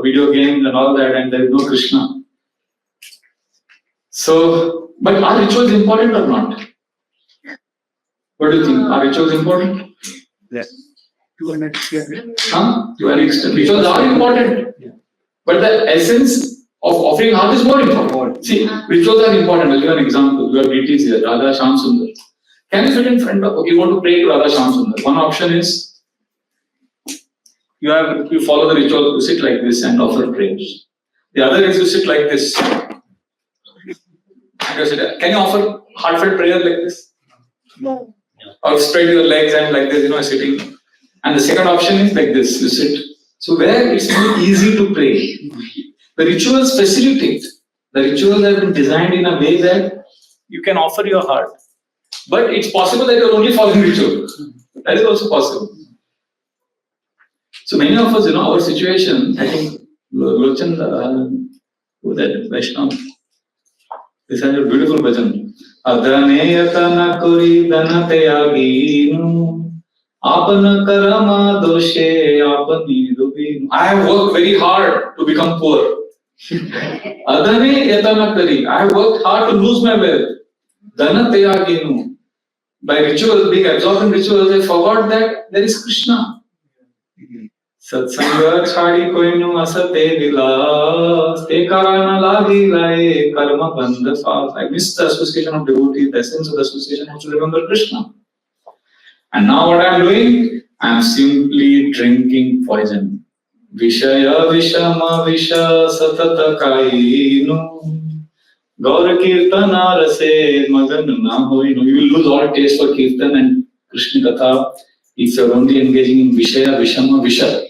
video games and all that, and there is no Krishna. So, but are rituals important or not? What do you think? Are rituals important? Yes. To an extent. To an extent. Rituals are important. Yeah. But the essence of offering heart is more important. See, rituals are important. I'll give an example. You have deities here, Radha Shyam Sundar. Can you sit in front of, okay, you want to pray to Radha Shyam Sundar? One option is, you follow the ritual, you sit like this and offer prayers. The other is you sit like this. Can you offer heartfelt prayer like this? No. Or spread your legs and like this, sitting. And the second option is like this, you sit. So where it's more easy to pray. The rituals facilitate. The rituals have been designed in a way that you can offer your heart. But it's possible that you're only following ritual. That is also possible. So many of us, our situation, I think, Lochan, who that Vaishnav, this is a beautiful bhajan. Adhaneyatana kuri dhanateyaginu apana karama doshe apani dubinu. I have worked very hard to become poor. Adhaneyatana kuri. I have worked hard to lose my wealth. Dhanateyaginu. By rituals, being absorbed in rituals, I forgot that there is Krishna. Satsanga chhadi koinu asate vilas te karana lagi lae karma bandha fast. I missed the association of devotee, the essence of the association was to remember Krishna. And now what I am doing? I am simply drinking poison. Vishaya vishama visha satata kainu gaur kirtana rase magan na hoinu. You will lose all taste for kirtan and Krishna katha if you are only engaging in vishaya vishama visha,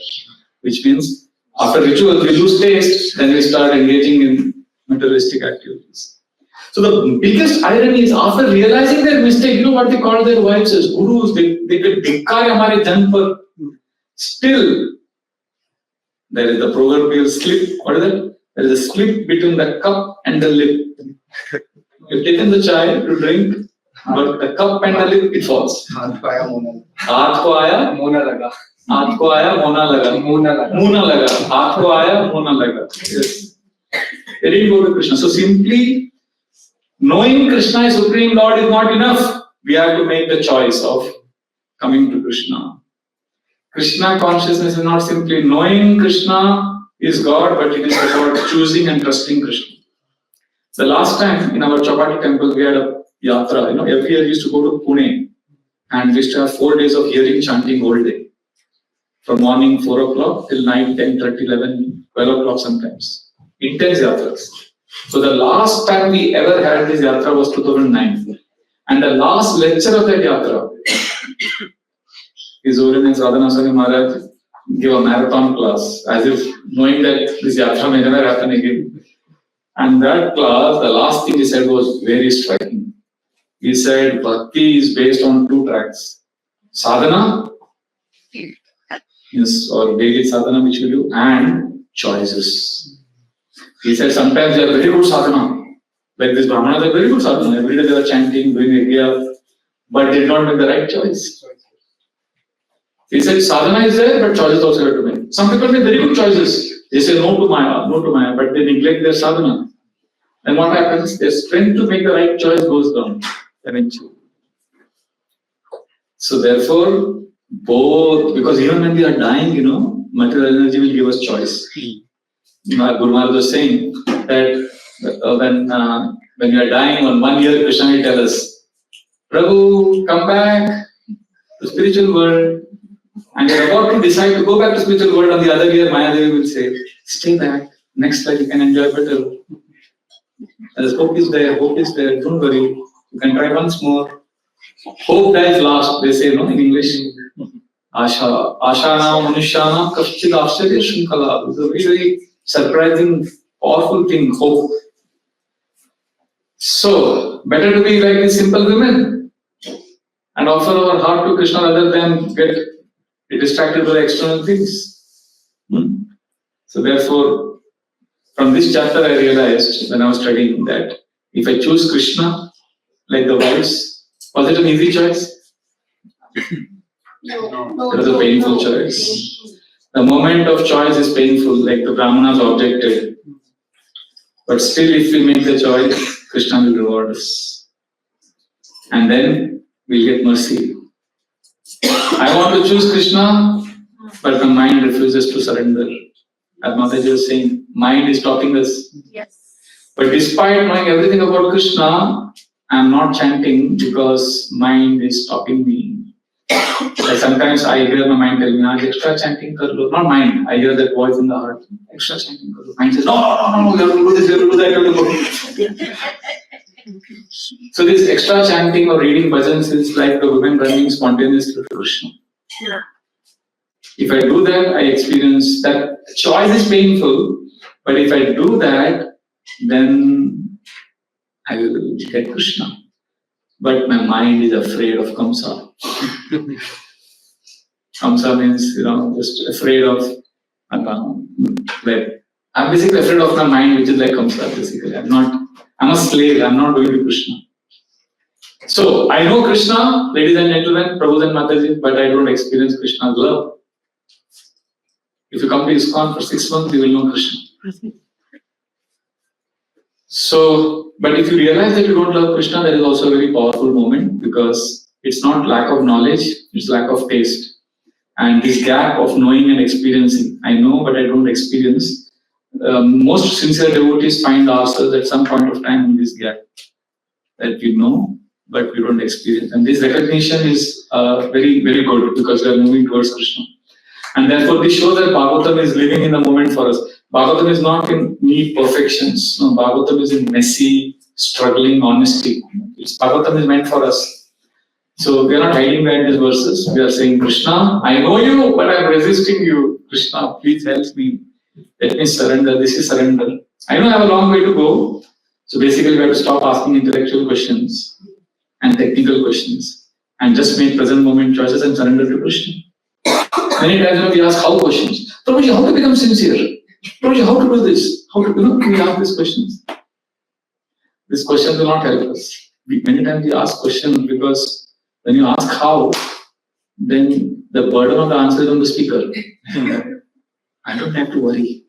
which means after rituals we lose taste, then we start engaging in materialistic activities. So the biggest irony is after realizing their mistake, what they call their wives as gurus, they get dhikkar hamare jan par. Still, there is the proverbial slip. What is that? There is a slip between the cup and the lip. You've taken the chai to drink, but the cup and the lip, it falls. हाथ को आया मोना हाथ को आया मोना लगा हाथ को आया मोना लगा मोना लगा हाथ को आया मोना लगा. Yes. They didn't go to Krishna. So simply knowing Krishna is Supreme Lord is not enough. We have to make the choice of coming to Krishna. Krishna consciousness is not simply knowing Krishna is God, but it is about choosing and trusting Krishna. The last time in our Chapati temple we had a yatra. Every year we used to go to Pune and we used to have 4 days of hearing chanting all day. From morning 4 o'clock till night 10:30, 11, 12 o'clock sometimes. Intense yatras. So the last time we ever had this yatra was 2009. And the last lecture of that yatra, His Holiness Radhana Swami Maharaj gave a marathon class, as if knowing that this yatra may never happen again. And that class, the last thing he said was very striking. He said, Bhakti is based on 2 tracks. Sadhana, yes, or daily sadhana which you do, and choices. He said sometimes they are very good sadhana. Like this Brahmanas are very good sadhana. Every day they are chanting, doing yajna, but they did not make the right choice. He said sadhana is there, but choices also have to make. Some people make very good choices. They say no to Maya, but they neglect their sadhana. And what happens? Their strength to make the right choice goes down eventually. So therefore, both, because even when we are dying, material energy will give us choice. Guru Maharaj was saying that when you are dying on 1 year, Krishna will tell us, Prabhu, come back to spiritual world. And you are about to decide to go back to spiritual world. On the other year, Maya Devi will say, stay back. Next life you can enjoy better. As hope is there, don't worry. You can try once more. Hope dies last, they say, no, in English. Ashana, Manushana, Kashchid Ashcharya Shrinkala. It's a very, very surprising, powerful thing, hope. So, better to be like these simple women and offer our heart to Krishna rather than get distracted by external things. So, therefore, from this chapter I realized when I was studying that if I choose Krishna, like the wives, was it an easy choice? No. It was a painful choice. The moment of choice is painful, like the Brahmanas objected. But still, if we make the choice, Krishna will reward us. And then we'll get mercy. I want to choose Krishna, but my mind refuses to surrender. As Mataji was saying, mind is stopping us. Yes. But despite knowing everything about Krishna, I am not chanting because mind is stopping me. Like sometimes I hear my mind tell me, extra chanting kar lo. Not mind, I hear that voice in the heart. Extra chanting kar lo. Mind says, no, you have to do this, you have to do that, you have to go. So this extra chanting or reading bhajans is like the women running spontaneously to Krishna. Yeah. If I do that, I experience that choice is painful, but if I do that, then I will get Krishna. But my mind is afraid of Kamsa. Kamsa means, just afraid of, like, I'm basically afraid of my mind, which is like Kamsa, basically. I'm a slave, I'm not going to Krishna. So, I know Krishna, ladies and gentlemen, Prabhus and Mataji, but I don't experience Krishna's love. If you come to ISKCON for 6 months, you will know Krishna. So, but if you realize that you don't love Krishna, that is also a very powerful moment because it's not lack of knowledge, it's lack of taste. And this gap of knowing and experiencing, I know but I don't experience. Most sincere devotees find ourselves at some point of time in this gap that we know but we don't experience. And this recognition is very, very good because we are moving towards Krishna. And therefore, this shows that Bhagavatam is living in the moment for us. Bhagavatam is not in neat perfections. No, Bhagavatam is in messy, struggling honesty. Bhagavatam is meant for us. So we are not hiding behind these verses. We are saying, Krishna, I know you, but I am resisting you. Krishna, please help me. Let me surrender. This is surrender. I know I have a long way to go. So basically, we have to stop asking intellectual questions and technical questions and just make present moment choices and surrender to Krishna. Many times we ask how questions. Prabhuji, how to become sincere? Prabhuji, how to do this? How to, we ask these questions. These questions will not help us. Many times we ask questions because when you ask how, then the burden of the answer is on the speaker. I don't have to worry.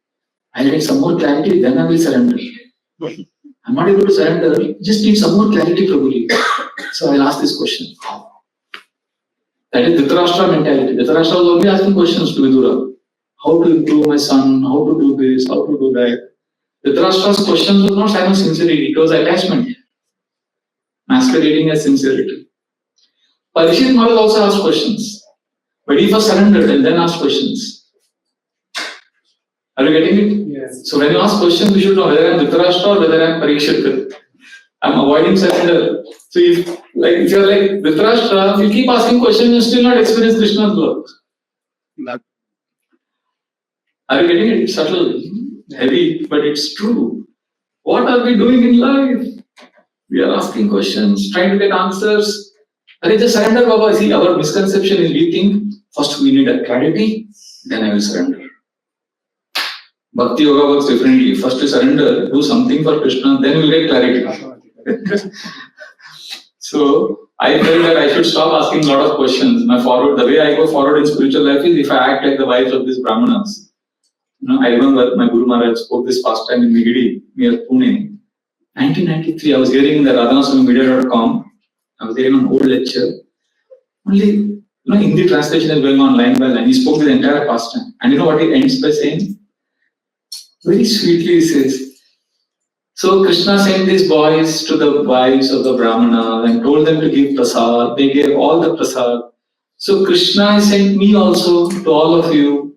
I'll get some more clarity, then I will surrender. I'm not able to surrender, just need some more clarity, Prabhuji. So I'll ask this question. How? That is Dhritarashtra mentality. Dhritarashtra was only asking questions to Vidura. How to improve my son? How to do this? How to do that? Dhritarashtra's questions was not sign of sincerity, it was attachment, masquerading as sincerity. Parikshit Maharaj also asked questions, but he first surrendered and then asked questions. Are you getting it? Yes. So when you ask questions, you should know whether I am Dhritarashtra or whether I am Parikshit. I'm avoiding surrender. So if you're like Dhritarashtra, if you keep asking questions, you still not experience Krishna's love. Are you getting it? It's subtle, heavy, but it's true. What are we doing in life? We are asking questions, trying to get answers. And just surrender, Baba. See, our misconception is we think first we need a clarity, then I will surrender. Bhakti Yoga works differently. First you surrender, do something for Krishna, then you get clarity. So I felt that I should stop asking a lot of questions. The way I go forward in spiritual life is if I act like the wives of these Brahmanas. I remember my Guru Maharaj spoke this pastime in Migidi near Pune. 1993, I was hearing in the radhanaswamymedia.com. I was hearing an old lecture. Only, Hindi translation is going on line by line. He spoke the entire pastime. And you know what he ends by saying? Very sweetly he says, so Krishna sent these boys to the wives of the Brahmanas and told them to give prasad. They gave all the prasad. So Krishna sent me also to all of you.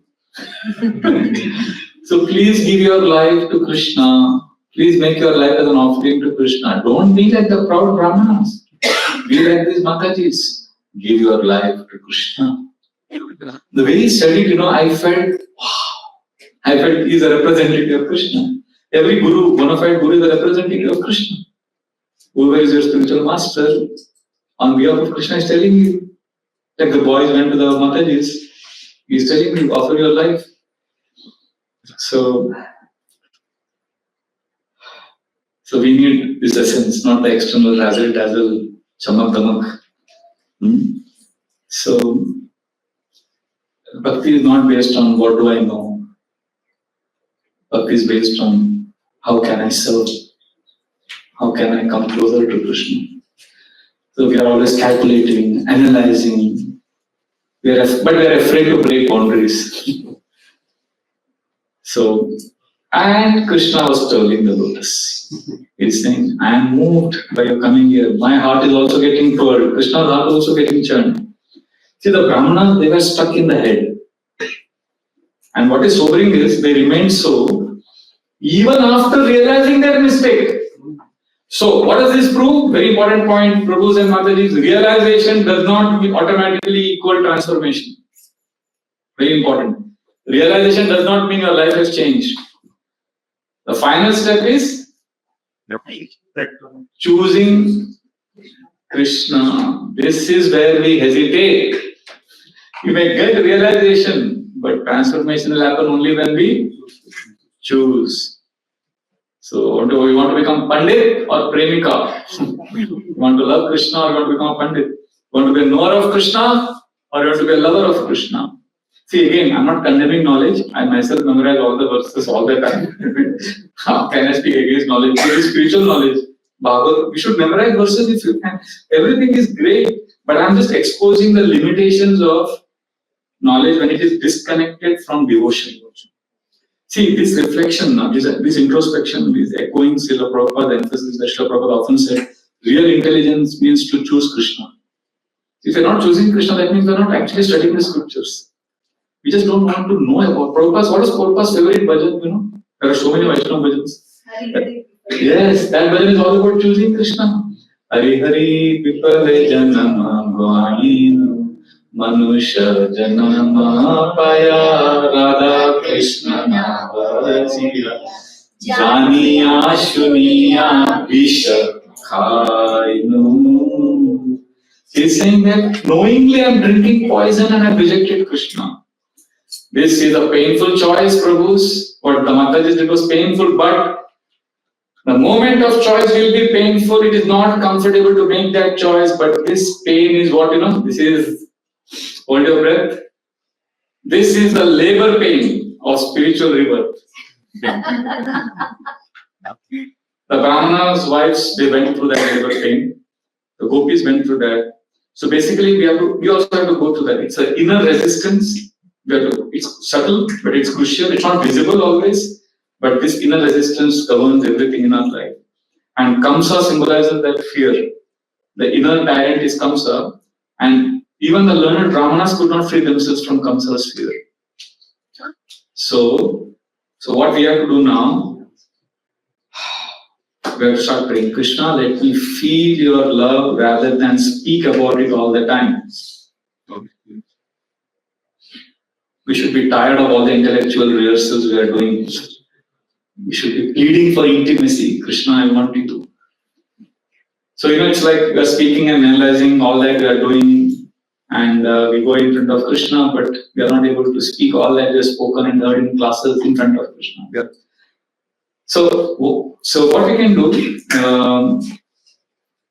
So please give your life to Krishna. Please make your life as an offering to Krishna. Don't be like the proud Brahmanas. Be like these Matajis. Give your life to Krishna. The way he studied, I felt, wow. I felt he is a representative of Krishna. Every guru, bona fide guru, is a representative of Krishna. Whoever is your spiritual master, on behalf of Krishna, is telling you. Like the boys went to the Matajis, he is telling you, offer your life. So we need this essence, not the external razzle dazzle, chamak damak. So bhakti is not based on what do I know. Bhakti is based on how can I serve, how can I come closer to Krishna. So we are always calculating, analyzing, but we are afraid to break boundaries. So, and Krishna was twirling the lotus. He's saying, I am moved by your coming here. My heart is also getting twirled. Krishna's heart is also getting churned. See, the Brahmanas, they were stuck in the head. And what is sobering is, they remained so even after realizing their mistake. So, what does this prove? Very important point, Prabhus and Matajis. Realization does not automatically equal transformation. Very important. Realization does not mean your life has changed. The final step is choosing Krishna. This is where we hesitate. You may get realization, but transformation will happen only when we choose. So, do we want to become Pandit or Premika? You want to love Krishna or you want to become a Pandit? You want to be a knower of Krishna or you want to be a lover of Krishna? See, again, I'm not condemning knowledge. I myself memorize all the verses all the time. How can I speak against knowledge? It is spiritual knowledge. Bhagavad, we should memorize verses if you can. Everything is great, but I'm just exposing the limitations of knowledge when it is disconnected from devotion. See, this reflection, this introspection, this echoing Srila Prabhupada, the emphasis that Srila Prabhupada often said, real intelligence means to choose Krishna. If you're not choosing Krishna, that means you're not actually studying the scriptures. We just don't want to know about Prabhupada's. What is Prabhupada's favorite bhajan? There are so many Vaishnava bhajans. Yes, that bhajan is all about choosing Krishna. Hari Hari Pipale Janama Gwain Manusha Janama Paya Radha Krishna Navasiya Janiya Shuniya Visha Khainu. He's saying that knowingly I'm drinking poison and I've rejected Krishna. This is a painful choice, Prabhus. What the Matajis did was painful, but the moment of choice will be painful. It is not comfortable to make that choice, but this pain is what, this is, hold your breath. This is the labor pain of spiritual rebirth. The Brahmanas' wives, they went through that labor pain. The gopis went through that. So basically, we also have to go through that. It's an inner resistance. It's subtle, but it's crucial. It's not visible always, but this inner resistance governs everything in our life. And Kamsa symbolizes that fear. The inner tyrant is Kamsa, and even the learned Brahmanas could not free themselves from Kamsa's fear. So what we have to do now, we have to start praying, Krishna, let me feel your love rather than speak about it all the time. We should be tired of all the intellectual rehearsals we are doing. We should be pleading for intimacy. Krishna, I want you to. So, it's like we are speaking and analyzing all that we are doing, and we go in front of Krishna, but we are not able to speak all that we have spoken and heard in classes in front of Krishna. So what we can do,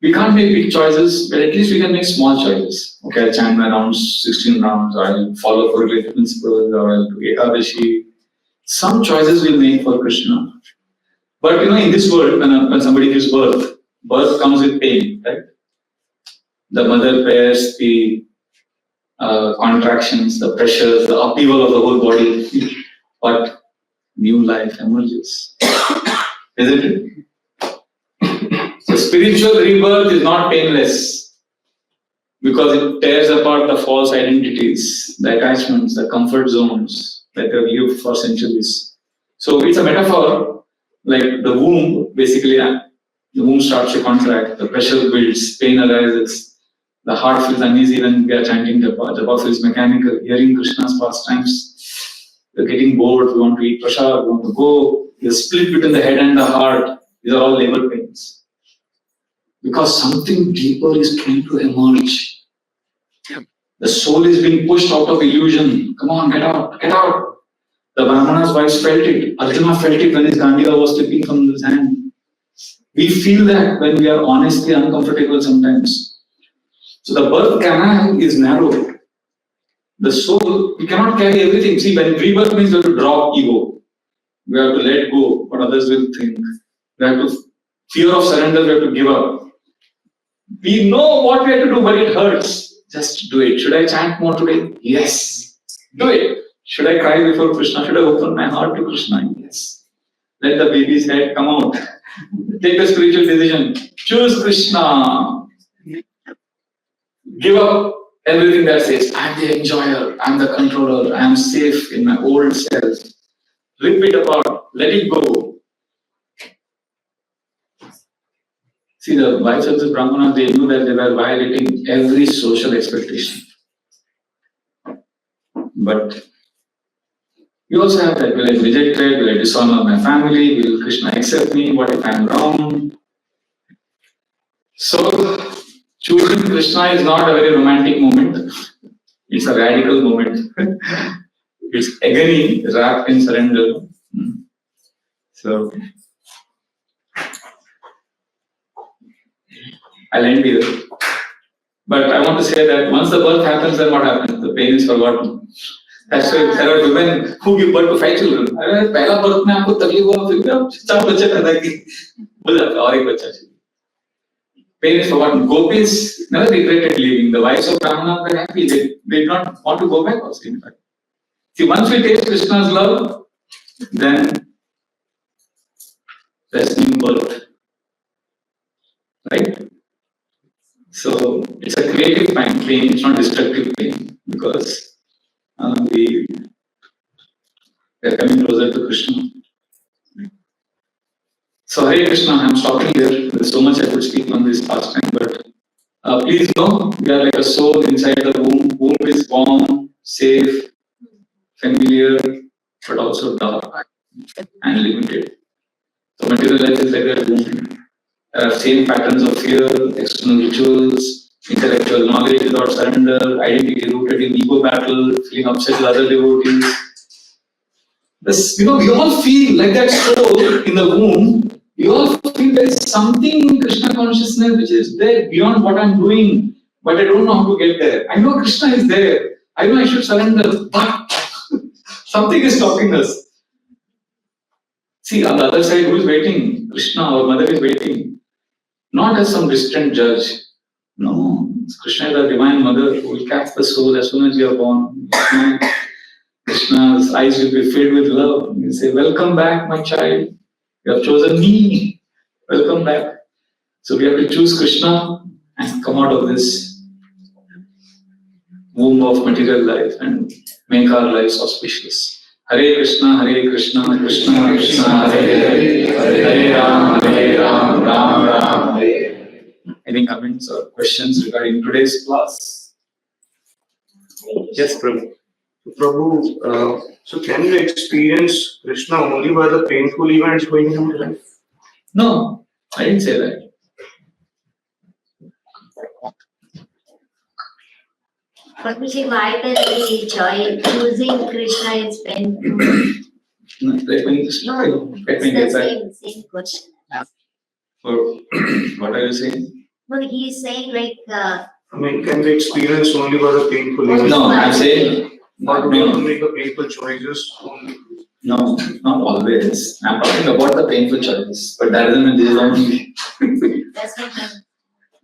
we can't make big choices, but at least we can make small choices. Okay, I'll chant my rounds, 16 rounds, or I'll follow correlative principles, or I'll do Ekadashi. Some choices we'll make for Krishna. But in this world, when somebody gives birth comes with pain, right? The mother bears the contractions, the pressures, the upheaval of the whole body, but new life emerges. Isn't it? So spiritual rebirth is not painless because it tears apart the false identities, the attachments, the comfort zones that have lived for centuries. So it's a metaphor, like the womb, basically, the womb starts to contract, the pressure builds, pain arises, the heart feels uneasy when we are chanting japa. Japa feels mechanical, hearing Krishna's pastimes. We're getting bored, we want to eat prasad, we want to go. The split between the head and the heart, these are all labor pains. Because something deeper is trying to emerge. The soul is being pushed out of illusion. Come on, get out, get out. The Brahmanas' wives felt it. Arjuna felt it when his Gandiva was slipping from his hand. We feel that when we are honestly uncomfortable sometimes. So the birth canal is narrow. The soul, we cannot carry everything. See, when rebirth means we have to drop ego. We have to let go what others will think. We have to, fear of surrender, we have to give up. We know what we have to do, but it hurts. Just do it. Should I chant more today? Yes. Do it. Should I cry before Krishna? Should I open my heart to Krishna? Yes. Let the baby's head come out. Take a spiritual decision. Choose Krishna. Give up everything that says, I'm the enjoyer, I'm the controller, I'm safe in my old self. Rip it apart, let it go. See, the wives of the Brahmanas, they knew that they were violating every social expectation. But you also have that, will I be rejected, will I dishonor my family, will Krishna accept me, what if I am wrong? So, choosing Krishna is not a very romantic moment. It's a radical moment. It's agony wrapped in surrender. So, I'll end here. But I want to say that once the birth happens, then what happens? The pain is forgotten. That's why there are women who give birth to 5 children. पहला birth में आपको तकलीफ हुआ, फिर भी आप 4 बच्चे पैदा किए, बोल जाता और एक बच्चा चाहिए. Pain is forgotten. Gopis never regretted leaving. The wives of Brahmana were happy. They did not want to go back also, in fact. See, once we taste Krishna's love, then there's new birth. Right? So, it's a creative pain, it's not destructive pain, because we are coming closer to Krishna. So, Hare Krishna, I'm stopping here. There's so much I could speak on this pastime, but please know, we are like a soul inside the womb. Womb is warm, safe, familiar, but also dark and limited. So, material life is like a womb. There are same patterns of fear, external rituals, intellectual knowledge without surrender, identity rooted in ego battle, feeling upset with other devotees. This, we all feel like that soul in the womb. We all feel there is something in Krishna consciousness which is there beyond what I'm doing, but I don't know how to get there. I know Krishna is there. I know I should surrender, but something is stopping us. See, on the other side, who is waiting? Krishna, our mother is waiting. Not as some distant judge. No, Krishna is our divine mother who will catch the soul as soon as you are born. Krishna's eyes will be filled with love. He will say, welcome back, my child. You have chosen me. Welcome back. So we have to choose Krishna and come out of this womb of material life and make our lives auspicious. Hare Krishna, Krishna Krishna, Hare Hare, Hare Ram, Ram Ram, Hare. Any comments or questions regarding today's class? Yes, Prabhu. Prabhu, so can you experience Krishna only by the painful events going in your life? No, I didn't say that. But we see why the joy choosing Krishna is painful. No, let me get back. Same question. Or what are you saying? But he's saying like, I mean, can we experience only by the painful events? No, I'm saying Or do no, we have no, to make the painful choices only? no, not always. I'm talking about the painful choices, but that doesn't mean this is only. that's what I'm.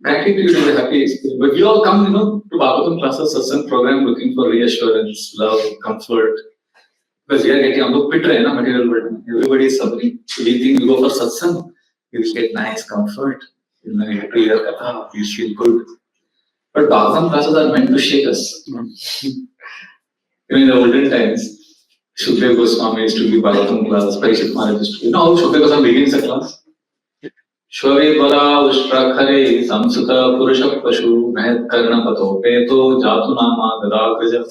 Gratitude is a happy experience. But we all come, to Bhagavatam classes, satsang program looking for reassurance, love, comfort. Because we are getting a bit material world. Everybody is suffering. So we think we go for satsang, you will get nice comfort. You have to hear katha, you feel good. But Bhagavatam classes are meant to shake us. In the olden times, Shukdev Goswami used to give Bhagavatam class, Parishit Maharaj used to. You know how Shukdev Goswami begins the class? Shwari Bara Ushtra Khare Samsuta Purusha Pashu Mahat Karna Pato Peto Jatu Nama Gada Kraja.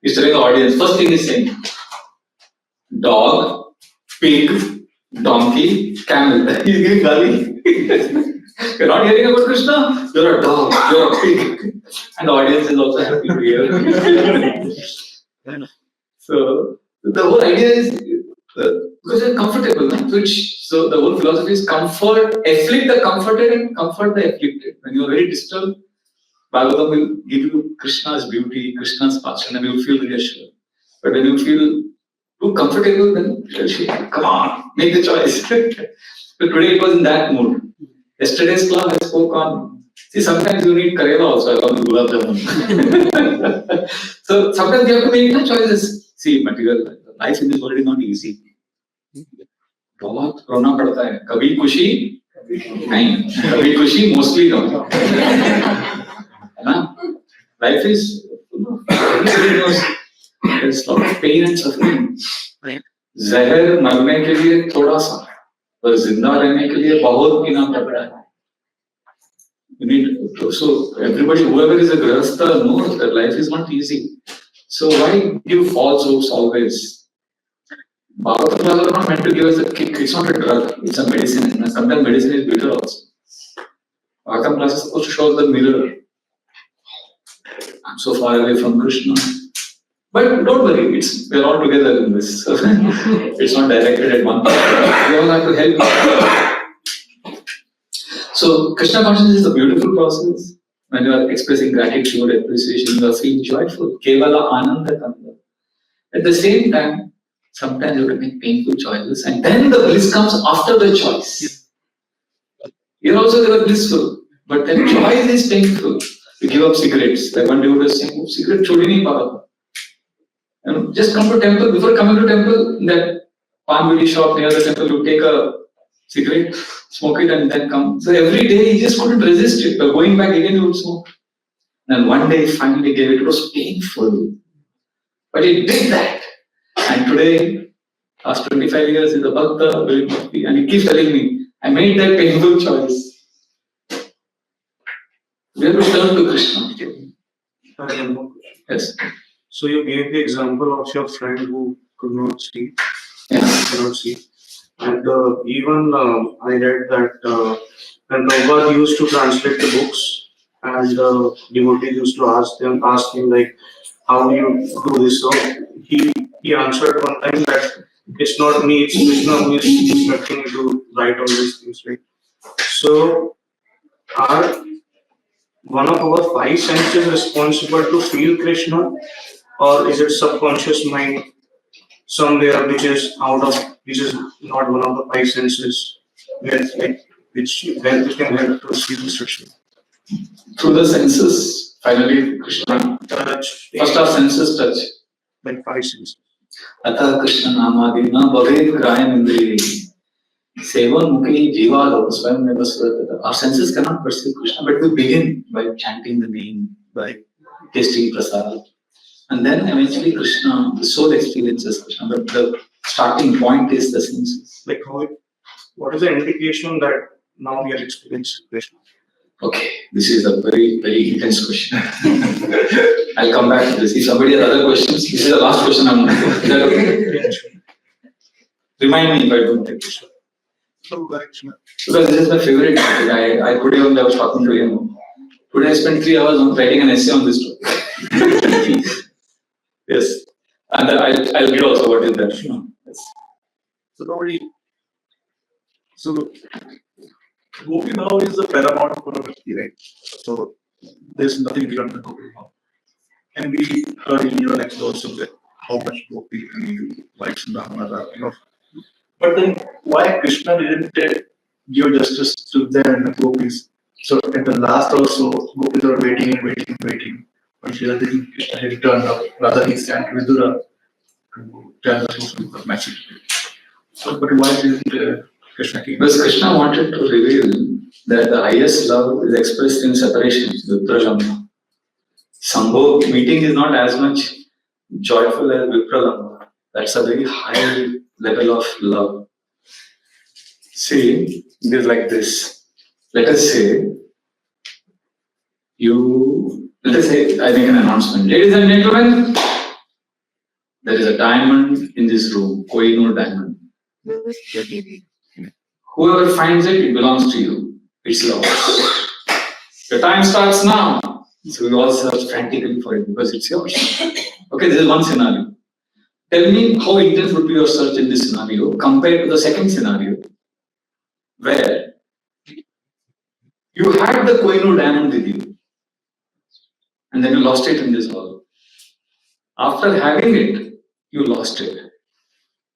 He's telling the audience, first thing he's saying, dog, pig, donkey, camel. He's giving gali. You're not hearing about Krishna? You're a dog, you're a pig. And the audience is also happy to hear. So, the whole idea is, because you're comfortable, so the whole philosophy is comfort, afflict the comforted and comfort the afflicted. When you're very disturbed, Bhagavatam will give you Krishna's beauty, Krishna's passion, and you'll feel reassured. But when you feel too comfortable, then you'll say, come on, make the choice. But today it was in that mood. Yesterday's class I spoke on, sometimes you need Karela also, I call it Gulab Jamun. So sometimes you have to make choices. See, material life in this world is not easy. बहुत रोना पड़ता है कभी खुशी नहीं कभी खुशी mostly no life is there's a lot of pain and suffering जहर मरने के लिए थोड़ा सा पर जिंदा रहने के लिए बहुत पीना पड़ता है you need so everybody whoever is a grahastha knows that life is not easy so why give false hopes always Bhagavatam classes are not meant to give us a kick. It's not a drug. It's a medicine. And sometimes medicine is bitter also. Bhagavatam classes are supposed to show the mirror. I'm so far away from Krishna. But don't worry, we're all together in this. So it's not directed at one person. We all have to help. So Krishna consciousness is a beautiful process. When you are expressing gratitude, appreciation, you are feeling joyful. Kevala ananda kanda. At the same time, sometimes you have to make painful choices, and then the bliss comes after the choice. Here also they were blissful, but the choice is painful. You give up cigarettes. Like one day was saying, oh, cigarette chodi nahi pa. Just come to temple. Before coming to temple, in that pan bidi shop near the temple, you take a cigarette, smoke it, and then come. So every day he just couldn't resist it. But going back again, he would smoke. And one day he finally gave it. It was painful, but he did that. And today, last 25 years, he's a bhakta, and he keeps telling me, I made that painful choice. We have to turn to Krishna. I have one more question. Yes. So you gave the example of your friend who could not see. Yeah. Cannot see. And even I read that when Prabhupada used to translate the books, and devotees used to ask him like, how do you do this? So he answered one time that it's not me, it's Krishna who is instructing me to write all these things, right? So are one of our five senses responsible to feel Krishna, or is it subconscious mind somewhere which is not one of the five senses which we can help to see this Krishna? Through the senses, finally, Krishna. Touch. First our senses touch. Like five senses. Atha Krishna Namadina Bhaved Grayam Indriye. Sevan Mukhi Jivalo Swam Nevasvatata. Our senses cannot perceive Krishna, but we begin by chanting the name, by tasting prasad. And then eventually Krishna, the soul experiences Krishna, but the starting point is the senses. Like what is the indication that now we are experiencing Krishna? Okay, this is a very, very intense question. I'll come back to this. If somebody has other questions, this is the last question I'm going to do. Is that okay? Remind me if I don't take this. Because this is my favorite topic. I today only I was talking to him. Today I spent 3 hours on writing an essay on this topic. Yes. And I'll read also what is that. Yes. So Gopi Bhav is the paramount for Bhakti, right? So there's nothing beyond the Gopi Bhav. And we heard in your lecture also that how much Gopi and you like Brahmana, But then why Krishna didn't give justice to them and the Gopis? So at the last also, Gopis were waiting. But here they think Krishna had turned up. Rather he sent Vidura to tell the message. So, but why didn't Krishna came? Because Krishna wanted to reveal that the highest love is expressed in separation, Vipralambha. Sambhog meeting is not as much joyful as Vipralambha. That's a very high level of love. See, it is like this. Let us say, I make an announcement. Ladies and gentlemen, there is a diamond in this room, Kohinoor diamond. Whoever finds it, it belongs to you. It's yours. The time starts now. So we all search frantically for it because it's yours. Okay, this is one scenario. Tell me how intense would be your search in this scenario compared to the second scenario, where you had the Kohinoor diamond with you and then you lost it in this hall. After having it, you lost it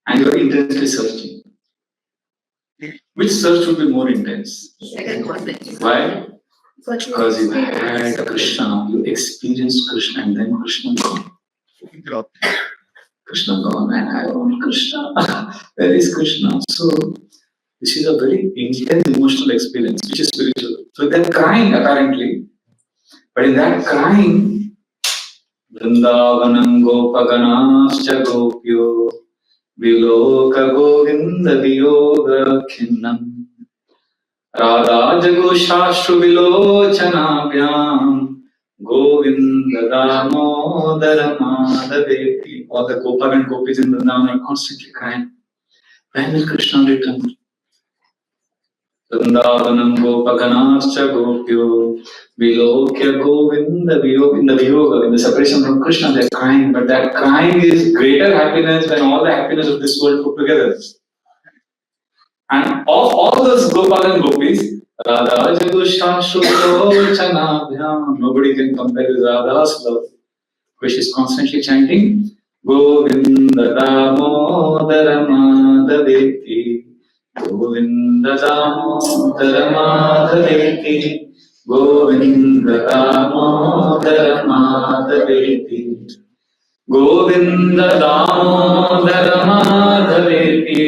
and you are intensely searching. Which search would be more intense? Second one. Why? Because you had Krishna, you experienced Krishna and then Krishna gone. Krishna gone and I want Krishna. Where is Krishna? So this is a very intense emotional experience, which is spiritual. So they're crying apparently, but in that crying, Vrindavanam Gopaganascha Gopyo Viloka Govinda Viyoga Khinnam Radha Jagoshashru Vilochanabhyam Govinda Damodara Madhaveti. All the Gopak and Gopis in Vrindavan are constantly crying. When will Krishna return? Vrindavanam Gopaganascha Gopyo Vilokya Govinda Viyoga. In the separation from Krishna, they're crying, but that crying is greater happiness than all the happiness of this world put together. And of all those Gopal and Gopis, Radha Jagushashu Vilochanabhyam, nobody can compare with Radha's love, which is constantly chanting Govinda Damodara Madhaveti. Govinda Damodara Madhaveti. Govinda Damodara Madhaveti. Govinda Damodara Madhaveti.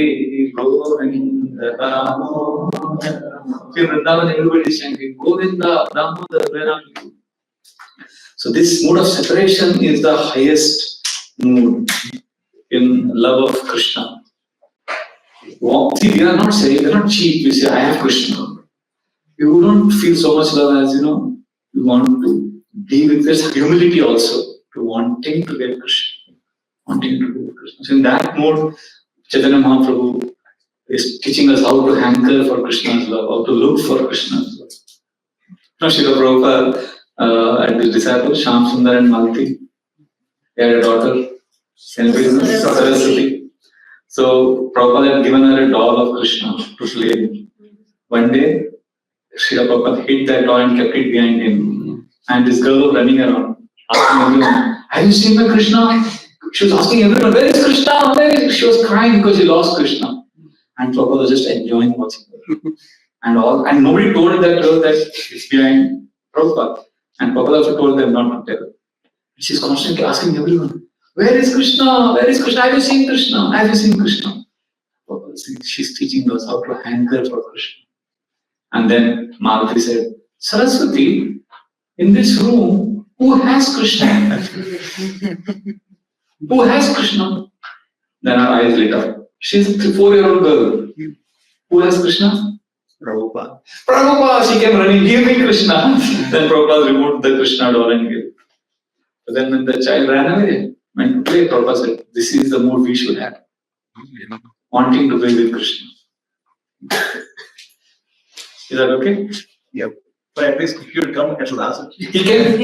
Govinda Damodara. In Vrindavan, everybody is chanting Govinda Damodara, where are you? So this mood of separation is the highest mood in love of Krishna. See, we are not saying, we are not cheap. We say, I have Krishna. You don't feel so much love as, you want to be with this humility also, to wanting to get Krishna. Wanting to get Krishna. So in that mode, Chaitanya Mahaprabhu is teaching us how to hanker for Krishna's love, how to look for Krishna's love. Now, Srila Prabhupada and his disciples, Shyam Sundar and Malati, they had a daughter, Saraswati. So Prabhupada had given her a doll of Krishna to slay. One day, Srila Prabhupada hid that doll and kept it behind him. And this girl was running around, asking everyone, have you seen my Krishna? She was asking everyone, where is Krishna? Where is? She was crying because she lost Krishna. And Prabhupada was just enjoying watching her. And nobody told that girl that it's behind Prabhupada. And Prabhupada also told them not to tell. She's constantly asking everyone, where is Krishna? Where is Krishna? Have you seen Krishna? Have you seen Krishna? She's teaching us how to hanker for Krishna. And then Malati said, Saraswati, in this room, who has Krishna? Who has Krishna? Then her eyes lit up. She's a 4-year-old girl. Who has Krishna? Prabhupada. Prabhupada, she came running, give me Krishna. Then Prabhupada removed the Krishna doll and gave. But then when the child ran away, went to play, Prabhupada said, this is the mood we should have. Wanting to play with Krishna. Is that okay? But at least if you would come, I should ask it. He can.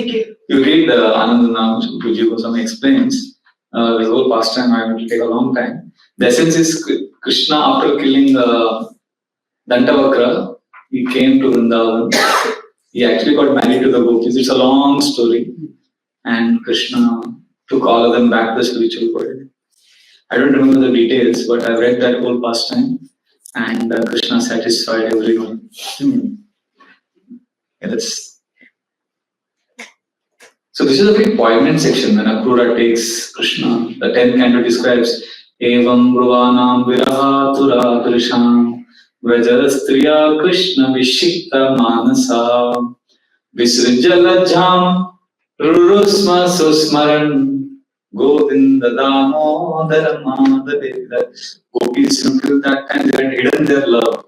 You read the Anandana, Guruji Goswami explains, the whole pastime, I will take a long time. The essence is Krishna, after killing Dantavakra, he came to Vrindavan. He actually got married to the gopis. It's a long story. And Krishna took all of them back to the spiritual world. I don't remember the details, but I read that whole pastime. And Krishna satisfied everyone. Yes. So this is a very poignant section when Akrura takes Krishna. The 10th canto describes Evam Bruvanam Viraha Tura Krisham Vraja Striya Krishna Vishikta Manasa Visrijya Lajjam Rurusma Susmaran Govinda Damodara Madhave. Gopis until that time they had hidden their love.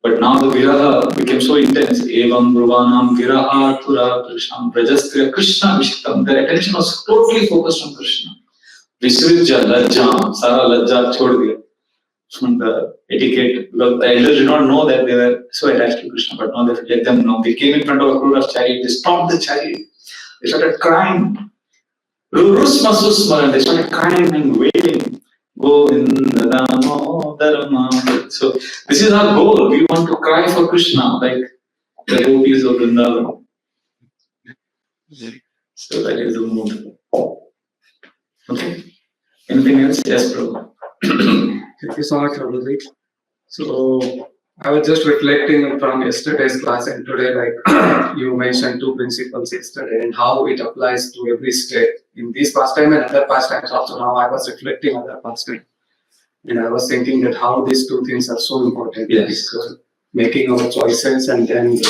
But now the viraha became so intense. Evam Bruvanam Viraha Tura Krishna Vrajastriya Krishna Vishiktam. Their attention was totally focused on Krishna. Visrijya Lajjam, Sara Lajja chhod diya. From the etiquette, because the elders did not know that they were so attached to Krishna, but now they let them know. They came in front of Akrura's chariot, they stopped the chariot, they started crying. Rurusma Susmaran, they started crying and wailing. Govinda Damodara Madhave. So this is our goal. We want to cry for Krishna like the gopis of Vrindavan. So that is the mood. Okay. Anything else? Yes, bro. Thank you so much, Abhijit. So I was just reflecting from yesterday's class and today, like you mentioned two principles yesterday and how it applies to every state in this pastime and other pastimes also. Now I was reflecting on other pastime and I was thinking that how these two things are so important. Yes. Making our choices and then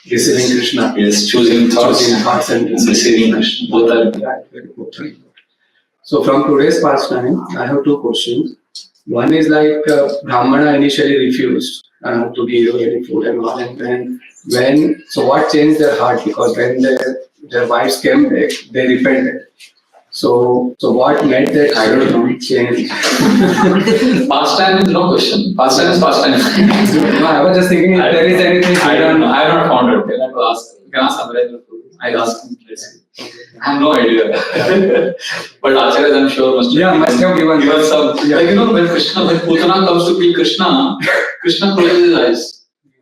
receiving Krishna. Yes, choosing thoughts and receiving Krishna. Both are. Yeah, very important. So from today's pastime, I have two questions. One is like Brahmana initially refused to give any food and all, and then so what changed their heart? Because when their wives came back, they repented. So what made that change? Pastime is no question. Pastime is pastime. No, I was just thinking if there is anything. I don't know. I have not found it. You'll have to ask. You can ask Amrendra. I'll ask him. I have no idea. But Acharya, I'm sure, must have given some. Yeah. Like, when Putana comes to kill Krishna, Krishna closes his eyes.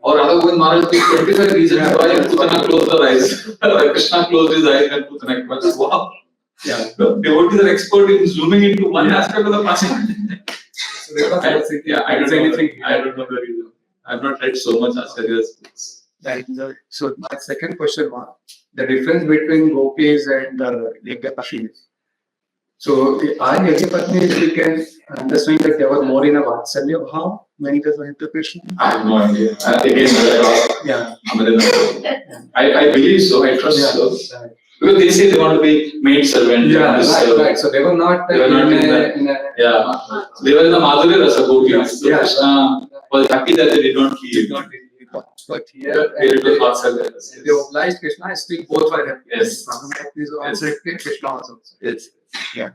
Or Radha Govind Maharaj gives 25 reasons why Putana closed her eyes. Krishna closed his eyes and Putana came. I just, wow. Yeah. The devotees are expert in zooming into one aspect of the pastime. I don't know the reason. I've not read so much Acharya's books. So my second question was the difference between gopis and Yajnapatnis. So are Yajnapatnis, we can understand that they were more in a Vatsalya bhav when it was to Krishna? I have no idea. Yeah. I believe so. I trust so. Right. Because they say they want to be maid servant. Yeah, right. So they were not They were not in the- Yeah. They were in the Madhurya Rasa gopis. So Yeah. Krishna was happy that they did not kill. But here, It was Vatsalya. they obliged Krishna, still both were happy. Yes. Brahmanas also happy, Krishna also. Yes. Yeah.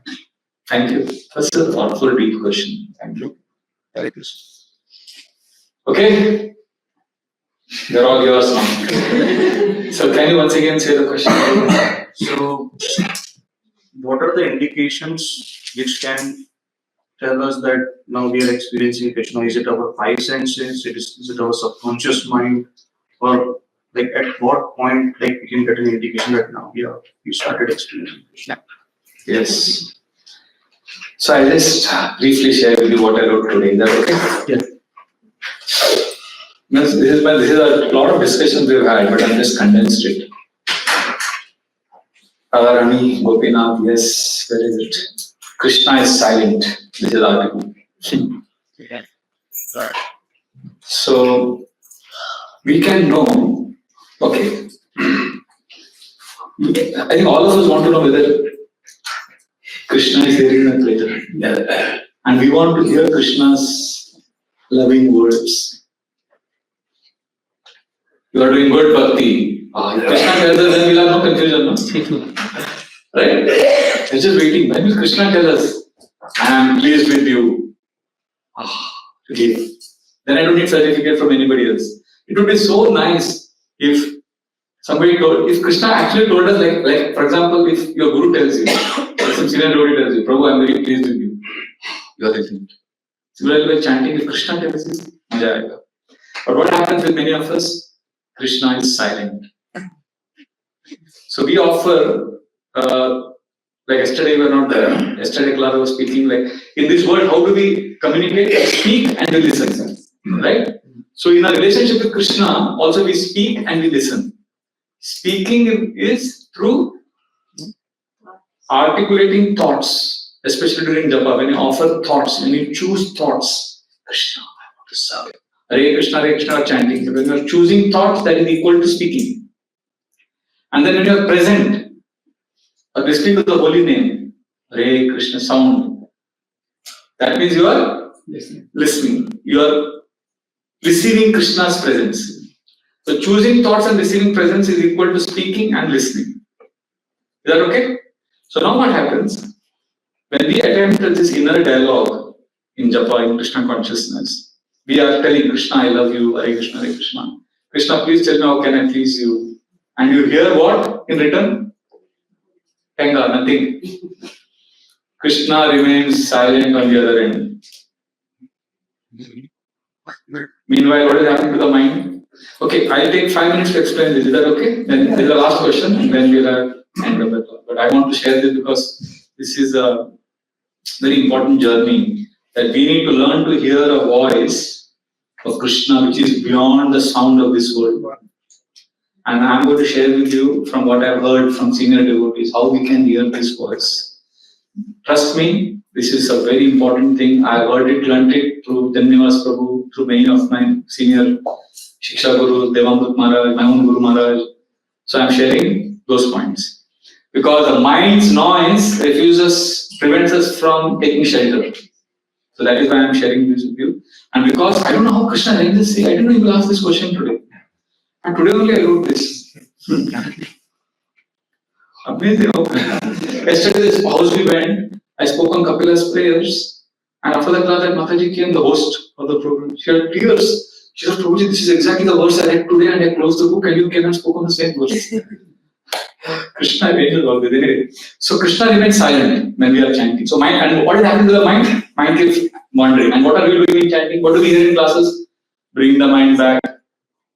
Thank you. That's a thoughtful, deep question. Thank you. Hare Krishna. Okay. They're all yours now. So can you once again say the question? So, what are the indications which can tell us that now we are experiencing Krishna? Is it our five senses? Is it our subconscious mind? Or like at what point like we can get an indication that now we started experiencing Krishna? Yes. So I'll just briefly share with you what I wrote today. Is that okay? Yeah. This is a lot of discussions we've had, but I've just condensed it. Radharani, Gopinath, yes, where is it? Krishna is silent. This is article. So we can know, okay. I think all of us want to know whether Krishna is hearing the pleasure. Yeah. And we want to hear Krishna's loving words. You are doing good bhakti. If Krishna tells us, then we'll have no confusion. No? Right? We're just waiting. When will Krishna tell us, I am pleased with you? Okay. Then I don't need certificate from anybody else. It would be so nice if somebody told, if Krishna actually told us, like for example, if your guru tells you, or some senior devotee tells you, Prabhu, I am very pleased with you. You are helping. Similarly, like chanting, if Krishna tells us, maja aayega. But what happens with many of us? Krishna is silent. So we offer, like yesterday we were not there. Yesterday Clara was speaking like, in this world, how do we communicate? Speak and we listen. Right? So in our relationship with Krishna, also we speak and we listen. Speaking is through articulating thoughts, especially during japa, when you offer thoughts, when you choose thoughts. Krishna, I want to serve. Hare Krishna, chanting. When you are choosing thoughts, that is equal to speaking. And then when you are present, or listening to the holy name, Hare Krishna sound, that means you are listening. You are receiving Krishna's presence. So choosing thoughts and receiving presence is equal to speaking and listening. Is that okay? So now what happens? When we attempt this inner dialogue in japa, in Krishna consciousness, we are telling Krishna, I love you, Hare Krishna, Hare Krishna. Krishna, please tell me how can I please you? And you hear what in return? Tenga, nothing. Krishna remains silent on the other end. Meanwhile, what is happening to the mind? Okay, I'll take 5 minutes to explain this. Is that okay? Then this is the last question, and then we'll end up the talk. But I want to share this because this is a very important journey that we need to learn to hear a voice of Krishna which is beyond the sound of this world. And I'm going to share with you from what I've heard from senior devotees how we can hear this voice. Trust me, this is a very important thing. I've heard it, learned it through Dhanyavas Prabhu, through many of my senior Shiksha Gurus, Devamrut Maharaj, my own Guru Maharaj. So I'm sharing those points. Because the mind's noise prevents us from taking shelter. So that is why I'm sharing this with you. And because I don't know how Krishna read this, I didn't know you will ask this question today. And today only I wrote this. Amazing. Yesterday, this house we went, I spoke on Kapila's prayers, and after that class, that Mataji came, the host of the program. She had tears. She said, Prabhuji, this is exactly the verse I read today, and I closed the book, and you came and spoke on the same verse. Krishna angels all the day. So Krishna remains silent when we are chanting. So mind, and what is happening to the mind? Mind keeps wandering. And what are we doing in chanting? What do we hear in classes? Bring the mind back.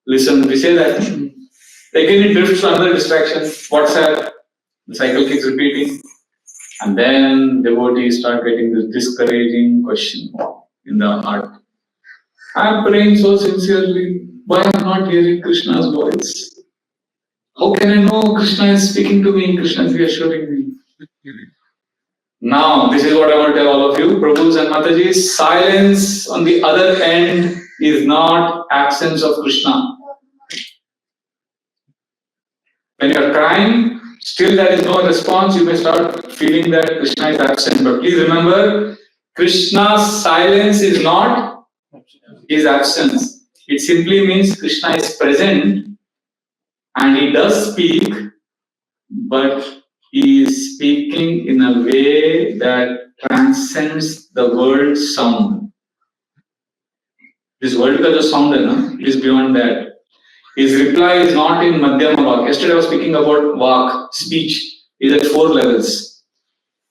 Listen, we say that. Again, it drifts to another distraction. WhatsApp. The cycle keeps repeating. And then devotees start getting this discouraging question in the heart. I am praying so sincerely. Why am I not hearing Krishna's voice? How can I know Krishna is speaking to me? Krishna is reassuring me. Now, this is what I want to tell all of you, Prabhus and Matajis. Silence on the other end is not absence of Krishna. When you are crying, still there is no response, you may start feeling that Krishna is absent. But please remember, Krishna's silence is not his absence. It simply means Krishna is present and he does speak, but he is speaking in a way that transcends the world's sound. This world is a sound, it is beyond that. His reply is not in Madhyama Vak. Yesterday I was speaking about Vak, speech, is at 4 levels.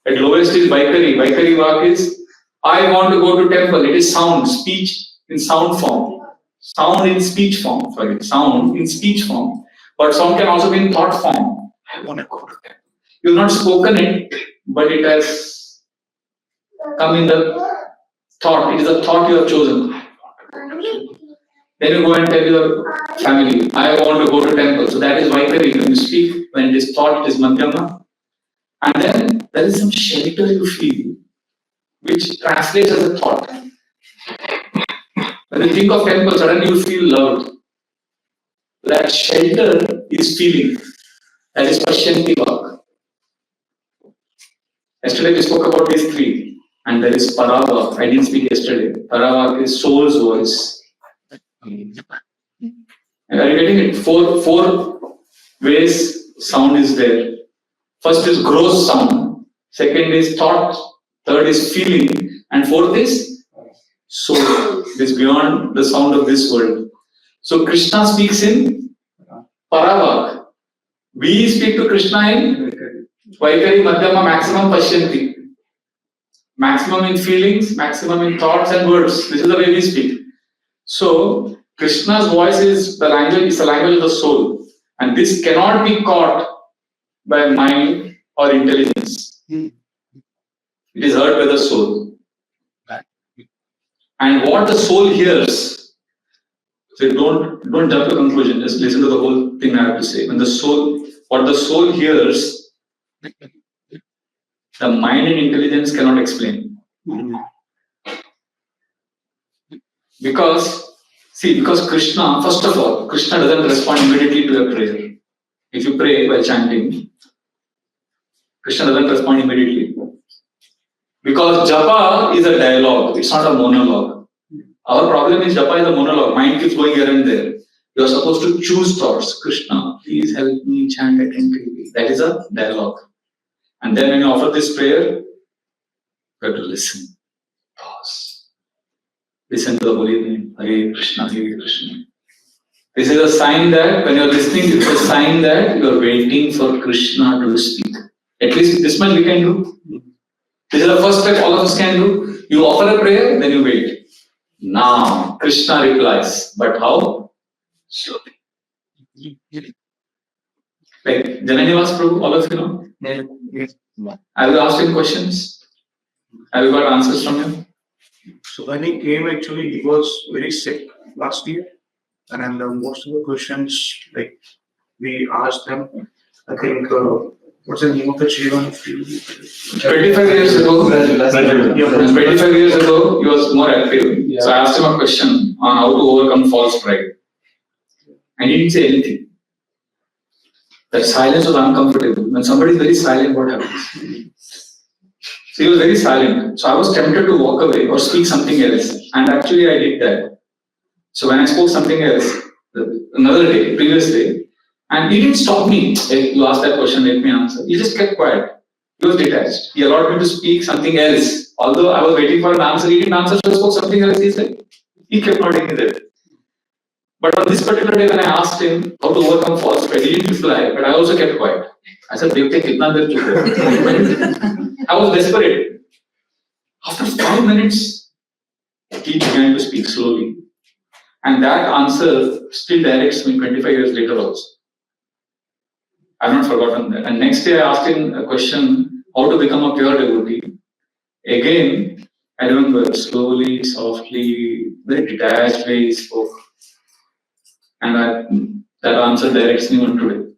At lowest is Vaikari. Vaikari Vak is, I want to go to temple. It is sound, speech in sound form. Sound in speech form. Sound in speech form. But sound can also be in thought form. I want to go to temple. You have not spoken it, but it has come in the thought. It is a thought you have chosen. Then you go and tell your family, I want to go to temple. So that is Vaikari. When you speak, when it is thought, it is Madhyama. And then there is some shelter you feel, which translates as a thought. When you think of temple, suddenly you feel loved. That shelter is feeling. That is Pashyanti Vak. Yesterday we spoke about these 3. And there is Paravak. I didn't speak yesterday. Paravak is soul's voice. And are you getting it? Four ways sound is there. First is gross sound, second is thought, third is feeling, and fourth is soul. It is beyond the sound of this world. So Krishna speaks in Paravak. We speak to Krishna in Vaikari Madhyama, maximum Pashyanti. Maximum in feelings, maximum in thoughts and words. This is the way we speak. So Krishna's voice is the language of the soul. And this cannot be caught by mind or intelligence. It is heard by the soul. And what the soul hears, so don't jump to conclusion, just listen to the whole thing I have to say. What the soul hears, the mind and intelligence cannot explain. Because Krishna, first of all, Krishna doesn't respond immediately to a prayer. If you pray while chanting, Krishna doesn't respond immediately. Because japa is a dialogue, it's not a monologue. Our problem is japa is a monologue, mind keeps going here and there. You are supposed to choose thoughts. Krishna, please help me chant attentively. That is a dialogue. And then when you offer this prayer, you have to listen. Pause. Listen to the holy name. Hare Krishna, Hare Krishna. This is a sign that when you are listening, it's a sign that you are waiting for Krishna to speak. At least this much we can do. This is the first step all of us can do. You offer a prayer, then you wait. Now, Krishna replies. But how? Slowly. Like Jananivas Prabhu, all of you know? Yes. Have you asked him questions? Have you got answers from him? So when he came, actually, he was very sick last year. And most of the questions, like, we asked them, I think, what's the name of the Jivan? 25 years ago, 25 years ago, he was more active. Yeah. So I asked him a question on how to overcome false pride. And he didn't say anything. That silence was uncomfortable. When somebody is very silent, what happens? So he was very silent. So I was tempted to walk away or speak something else. And actually I did that. So when I spoke something else, another day, previous day, and he didn't stop me. Hey, you asked that question, let me answer. He just kept quiet. He was detached. He allowed me to speak something else. Although I was waiting for an answer, he didn't answer, so I spoke something else. He kept nodding his head. But on this particular day, when I asked him how to overcome false pride, he didn't reply, but I also kept quiet. I said, Devte, kitna der chup hai? I was desperate. After 5 minutes, he began to speak slowly. And that answer still directs me 25 years later also. I've not forgotten that. And next day I asked him a question, how to become a pure devotee. Again, I remember slowly, softly, very detached way he spoke. And that answer directs me on today.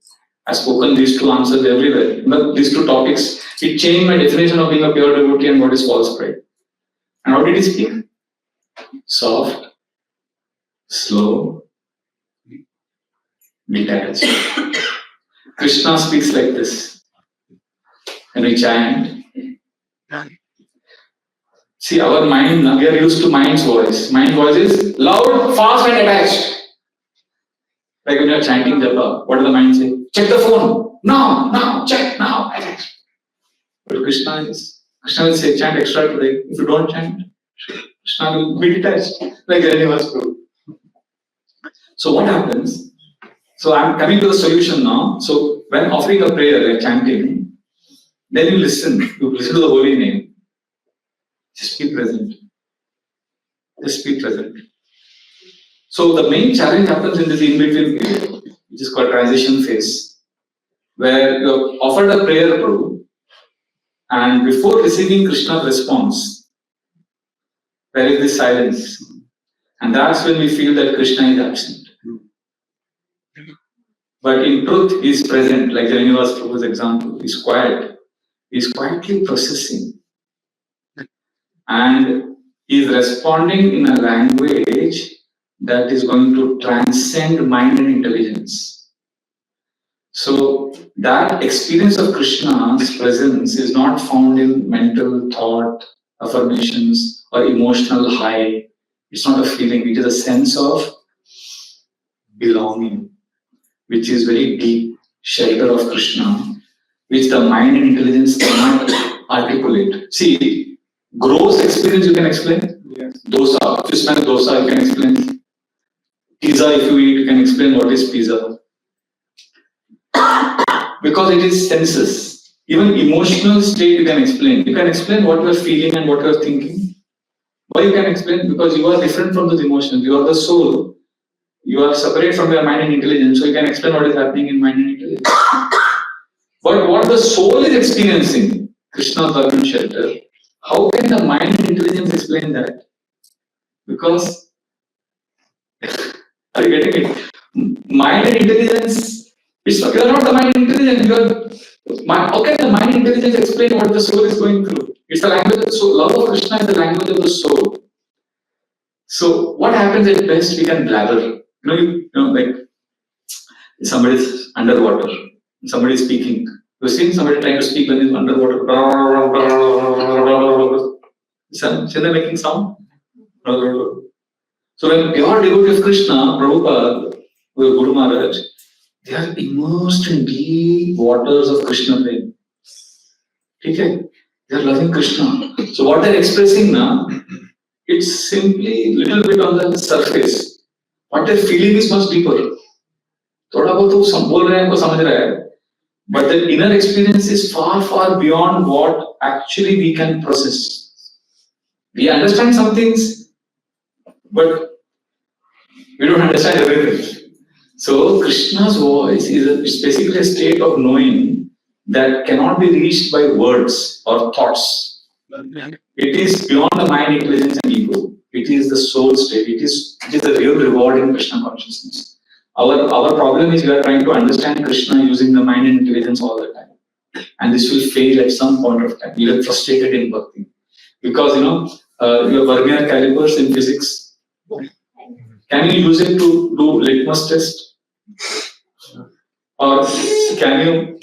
I've spoken these two answers everywhere. But these two topics, it changed my definition of being a pure devotee and what is false pride. And how did he speak? Soft, slow, detached. Krishna speaks like this. When we chant, see our mind, we are used to mind's voice. Mind's voice is loud, fast and attached. Like when you are chanting japa, what does the mind say? Check the phone. Now, check, now, attached. But Krishna will say, chant extra today. If you don't chant, Krishna will be detached. Like Jananivas Prabhu. So what happens? So I'm coming to the solution now. So when offering a prayer like chanting, then you listen to the holy name. Just be present. Just be present. So the main challenge happens in this in-between period, which is called transition phase, where you have offered a prayer, Prabhu, and before receiving Krishna's response, there is this silence. And that's when we feel that Krishna is absent. But in truth, he is present, like Jananivas Prabhu's example. He's quiet. He's quietly processing. And he is responding in a language that is going to transcend mind and intelligence. So that experience of Krishna's presence is not found in mental thought, affirmations, or emotional high. It's not a feeling, it is a sense of belonging, which is very deep shelter of Krishna, which the mind and intelligence cannot articulate. See, gross experience you can explain. Yes. Dosa, if you smell dosa, you can explain. Pizza, if you eat, you can explain what is pizza. Because it is senses. Even emotional state you can explain. You can explain what you are feeling and what you are thinking. Why you can explain? Because you are different from those emotions. You are the soul. You are separate from your mind and intelligence. So you can explain what is happening in mind and intelligence. But what the soul is experiencing, Krishna's love and shelter, how can the mind and intelligence explain that? Because, are you getting it? Mind and intelligence, you are not the mind and intelligence. How can the mind and intelligence explain what the soul is going through? It's the language of the soul. Love of Krishna is the language of the soul. So what happens at best? We can blabber. You know, like somebody is underwater, somebody is speaking. You've seen somebody trying to speak when he's underwater. Isn't they making sound? So when pure devotee of Krishna, Prabhupada, Guru Maharaj, they are immersed in deep waters of Krishna prem. Okay? They are loving Krishna. So what they are expressing now, it's simply little bit on the surface. What they are feeling is much deeper. थोड़ा बहुत वो बोल रहे हैं, हमको समझ रहा है. But the inner experience is far, far beyond what actually we can process. We understand some things, but we don't understand everything. So Krishna's voice is basically a state of knowing that cannot be reached by words or thoughts. It is beyond the mind, intelligence, and ego. It is the soul state. It is the real reward in Krishna consciousness. Our problem is we are trying to understand Krishna using the mind and intelligence all the time. And this will fail at some point of time. You are frustrated in bhakti. Because your Vernier calipers in physics, can you use it to do litmus test? Or can you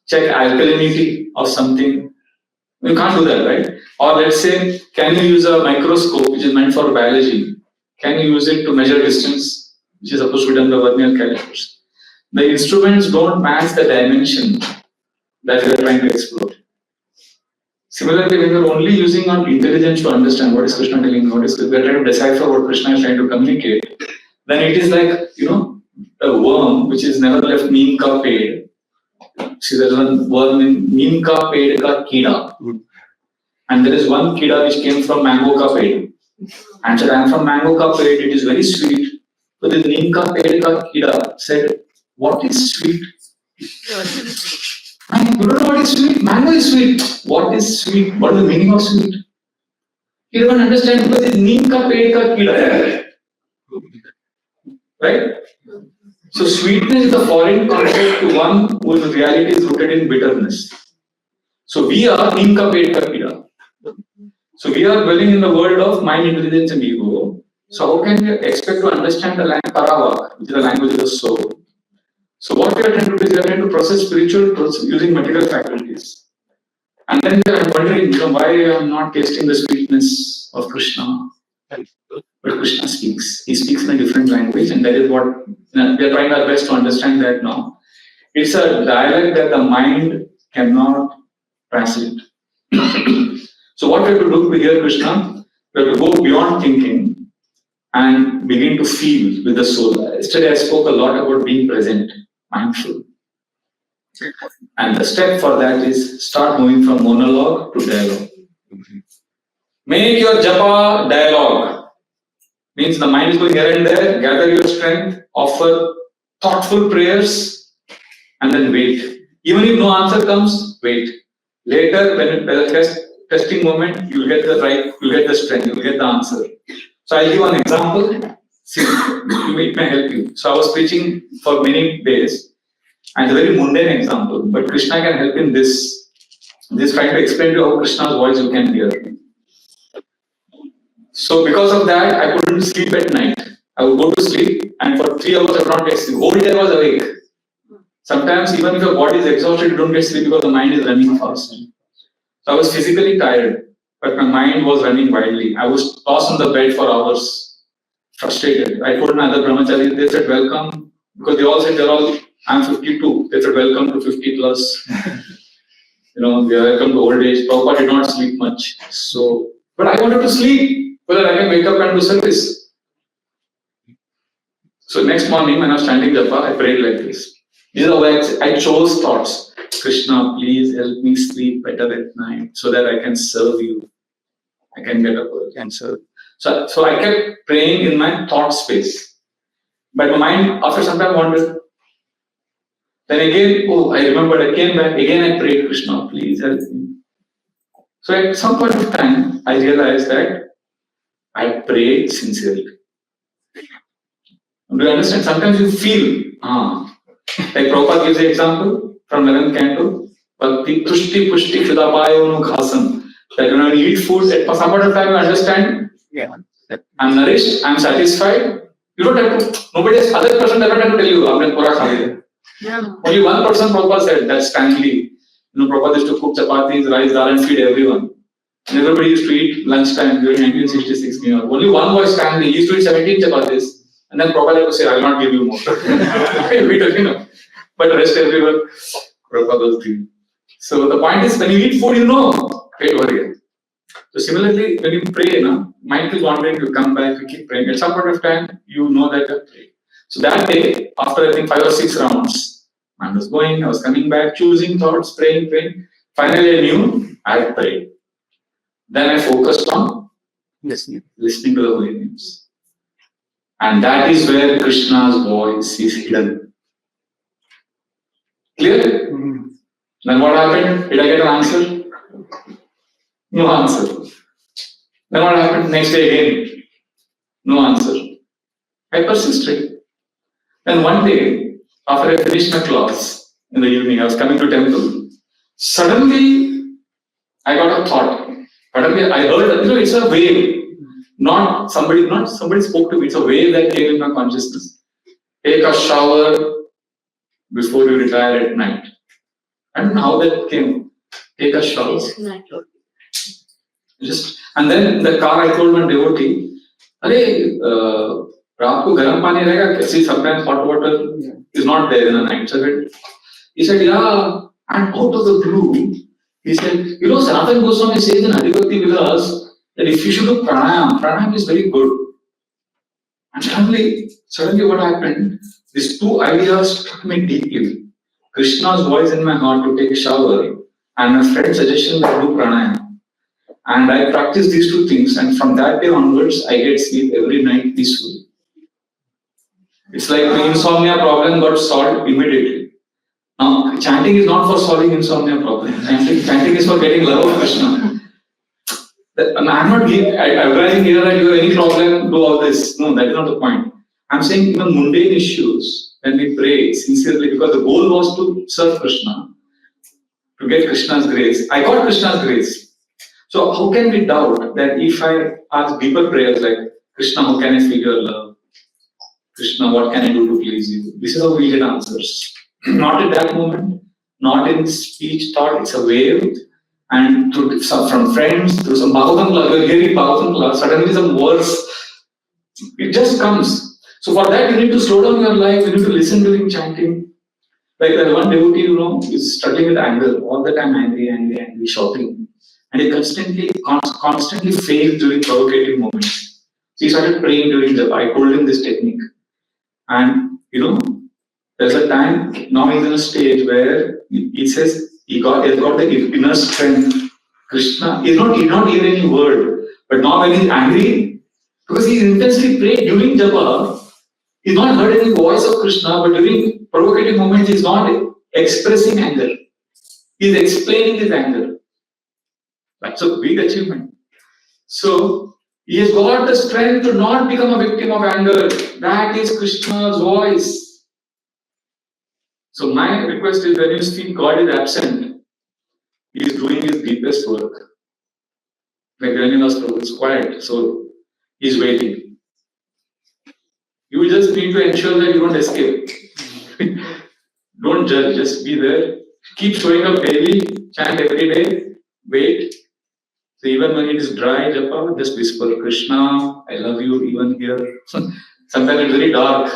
check alkalinity of something? You can't do that, right? Or let's say, can you use a microscope which is meant for biology? Can you use it to measure distance, which is supposed to be done by Vernier calipers? The instruments don't match the dimension that we are trying to explore. Similarly, when you're only using our intelligence to understand what is Krishna telling, we are trying to decipher what Krishna is trying to communicate, then it is like, a worm which is never left neem ka ped. See, there is one worm in neem ka ped ka kida. And there is one kida which came from mango ka ped. And so, and from mango ka ped, it is very sweet. So the neem ka ped ka kida said, what is sweet? You don't know what is sweet? Mango is sweet. What is sweet? What is the meaning of sweet? You don't understand because it's neem ka ped ka kida. Right? So sweetness is a foreign concept to one whose reality is rooted in bitterness. So we are neem ka ped ka kida. So we are dwelling in the world of mind, intelligence, and ego. So how can we expect to understand the language Paravak, which is the language of the soul? So what we are trying to do is we are trying to process spiritual truths using material faculties. And then we are wondering why I am not tasting the sweetness of Krishna. But Krishna speaks. He speaks in a different language, and that is what we are trying our best to understand that now. It's a dialect that the mind cannot translate. So what we have to do to hear Krishna, we have to go beyond thinking and begin to feel with the soul. Yesterday I spoke a lot about being present, mindful. And the step for that is start moving from monologue to dialogue. Make your japa dialogue. Means the mind is going here and there, gather your strength, offer thoughtful prayers, and then wait. Even if no answer comes, wait. Later, when the testing moment, you'll get the strength, you'll get the answer. So I'll give one example. See, it may help you. So I was preaching for many days, and it's a very mundane example, but Krishna can help in this. This trying to explain to you how Krishna's voice you can hear. So because of that, I couldn't sleep at night. I would go to sleep, and for 3 hours I would not get sleep. Whole day I was awake. Sometimes even if your body is exhausted, you don't get sleep because the mind is running fast. So I was physically tired. but my mind was running wildly. I was tossed on the bed for hours, frustrated. I told my other brahmacharis, they said, welcome, because they all said I'm 52. They said, welcome to 50 plus. We are welcome to old age. Prabhupada did not sleep much. So, but I wanted to sleep, so that I can wake up and do service. So next morning when I was chanting japa, I prayed like this. These are why I chose thoughts. Krishna, please help me sleep better at night so that I can serve you. I can get up and serve. So I kept praying in my thought space. But my mind, after some time, wandered. Then again, I remembered, I came back, again I prayed, Krishna, please help me. So at some point of time, I realized that I prayed sincerely. Do you understand? Sometimes you feel, like Prabhupada gives the example from 11th canto, Bhakti Tushti Pushti Chidapayo Ghasam. That when you eat food, at some point of time you understand, I'm nourished, I'm satisfied. You don't have to, nobody else, other person doesn't have to tell you, Aapne pura kha liya. Only one person Prabhupada said, that's Stanley. Prabhupada used to cook chapatis, rice, dal and feed everyone. And everybody used to eat lunchtime during 1966 New Year. Only one boy, Stanley, he used to eat 17 chapatis. And then Prabhupada would say, I will not give you more. But the rest everyone, Prabhupada was doing. So the point is, when you eat food, don't worry. So similarly, when you pray, mind is wandering, you come back, you keep praying. At some point of time, you know that you pray. So that day, after I think 5 or 6 rounds, I was going, I was coming back, choosing thoughts, praying. Finally, I knew I had prayed. Then I focused on listening to the holy names. And that is where Krishna's voice is hidden. Clear? Then what happened? Did I get an answer? No answer. Then what happened? Next day again, no answer. I persisted. Then one day, after I finished my class in the evening, I was coming to temple. Suddenly, I got a thought. Suddenly, I heard, it's a wave. Not somebody spoke to me. It's a wave that came in my consciousness. Take a shower before you retire at night. I don't know how that came. Take a shower. And then in the car, I told my devotee, रात को गर्म पानी रहेगा. See, sometimes hot water is not there in the night. So he said, yeah. And out of the blue, he said, Sanatana Goswami says in Adivakti Vilas that if you should do pranayam is very good. And suddenly what happened? These two ideas struck me deeply. Krishna's voice in my heart to take a shower, and my friend's suggestion to do pranayam. And I practice these two things, and from that day onwards, I get sleep every night peacefully. It's like my insomnia problem got solved immediately. Now, chanting is not for solving insomnia problem. Chanting is for getting love of Krishna. I'm not advising here that you have any problem, do all this. No, that is not the point. I'm saying even mundane issues, when we pray sincerely, because the goal was to serve Krishna, to get Krishna's grace. I got Krishna's grace. So how can we doubt that if I ask deeper prayers like, Krishna, how can I feel your love? Krishna, what can I do to please you? This is how we get answers. Not at that moment, not in speech, thought, it's a wave. And from friends, through some Bhagavatam class, you're hearing Bhagavatam class, suddenly some words, it just comes. So for that, you need to slow down your life, you need to listen during chanting. Like that one devotee, is struggling with anger, all the time angry, shouting. And he constantly fails during provocative moments. So he started praying during japa. I told him this technique. And, there's a time, now he's in a stage where he says, he's got the inner strength. Krishna, he's not hear any word. But now when he's angry, because he's intensely prayed during japa, he's not heard any voice of Krishna, but during provocative moments, he's not expressing anger. He's explaining his anger. That's a big achievement. So, he has got the strength to not become a victim of anger. That is Krishna's voice. So my request is when you think God is absent, He is doing His deepest work. Like Granula's Prabhu is quiet, so He is waiting. You just need to ensure that you don't escape. Don't judge, just be there. Keep showing up daily, chant every day, wait. So even when it is dry, japa, just whisper Krishna, I love you, even here. Sometimes it's very dark.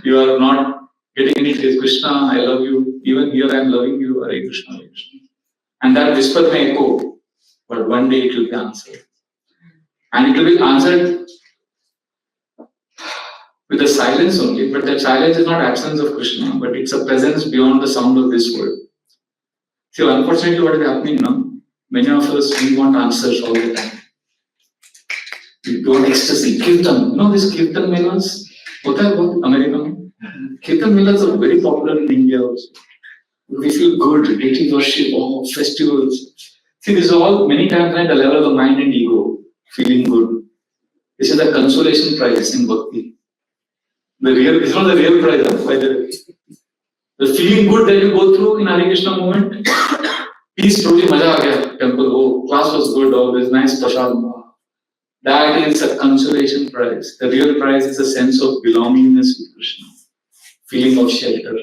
You are not getting any praise. Krishna, I love you, even here I am loving you. Hare Krishna, Hare Krishna. And that whisper may echo, but one day it will be answered. And it will be answered with a silence only, but that silence is not absence of Krishna, but it's a presence beyond the sound of this world. See, unfortunately, what is happening now? Many of us, we want answers all the time. We want ecstasy. Kirtan. You know these Kirtan melas? Hota hai bahut America mein. Kirtan melas are very popular in India also. We feel good, deity worship, oh, festivals. See, this is all many times at the level of the mind and ego, feeling good. This is the consolation prize in bhakti. This is not the real prize, by the way. The feeling good that you go through in Hare Krishna moment, peace, totally maja aa gaya, temple, oh, class was good, oh, there's nice prasad. That is a consolation prize. The real prize is a sense of belongingness with Krishna, feeling of shelter.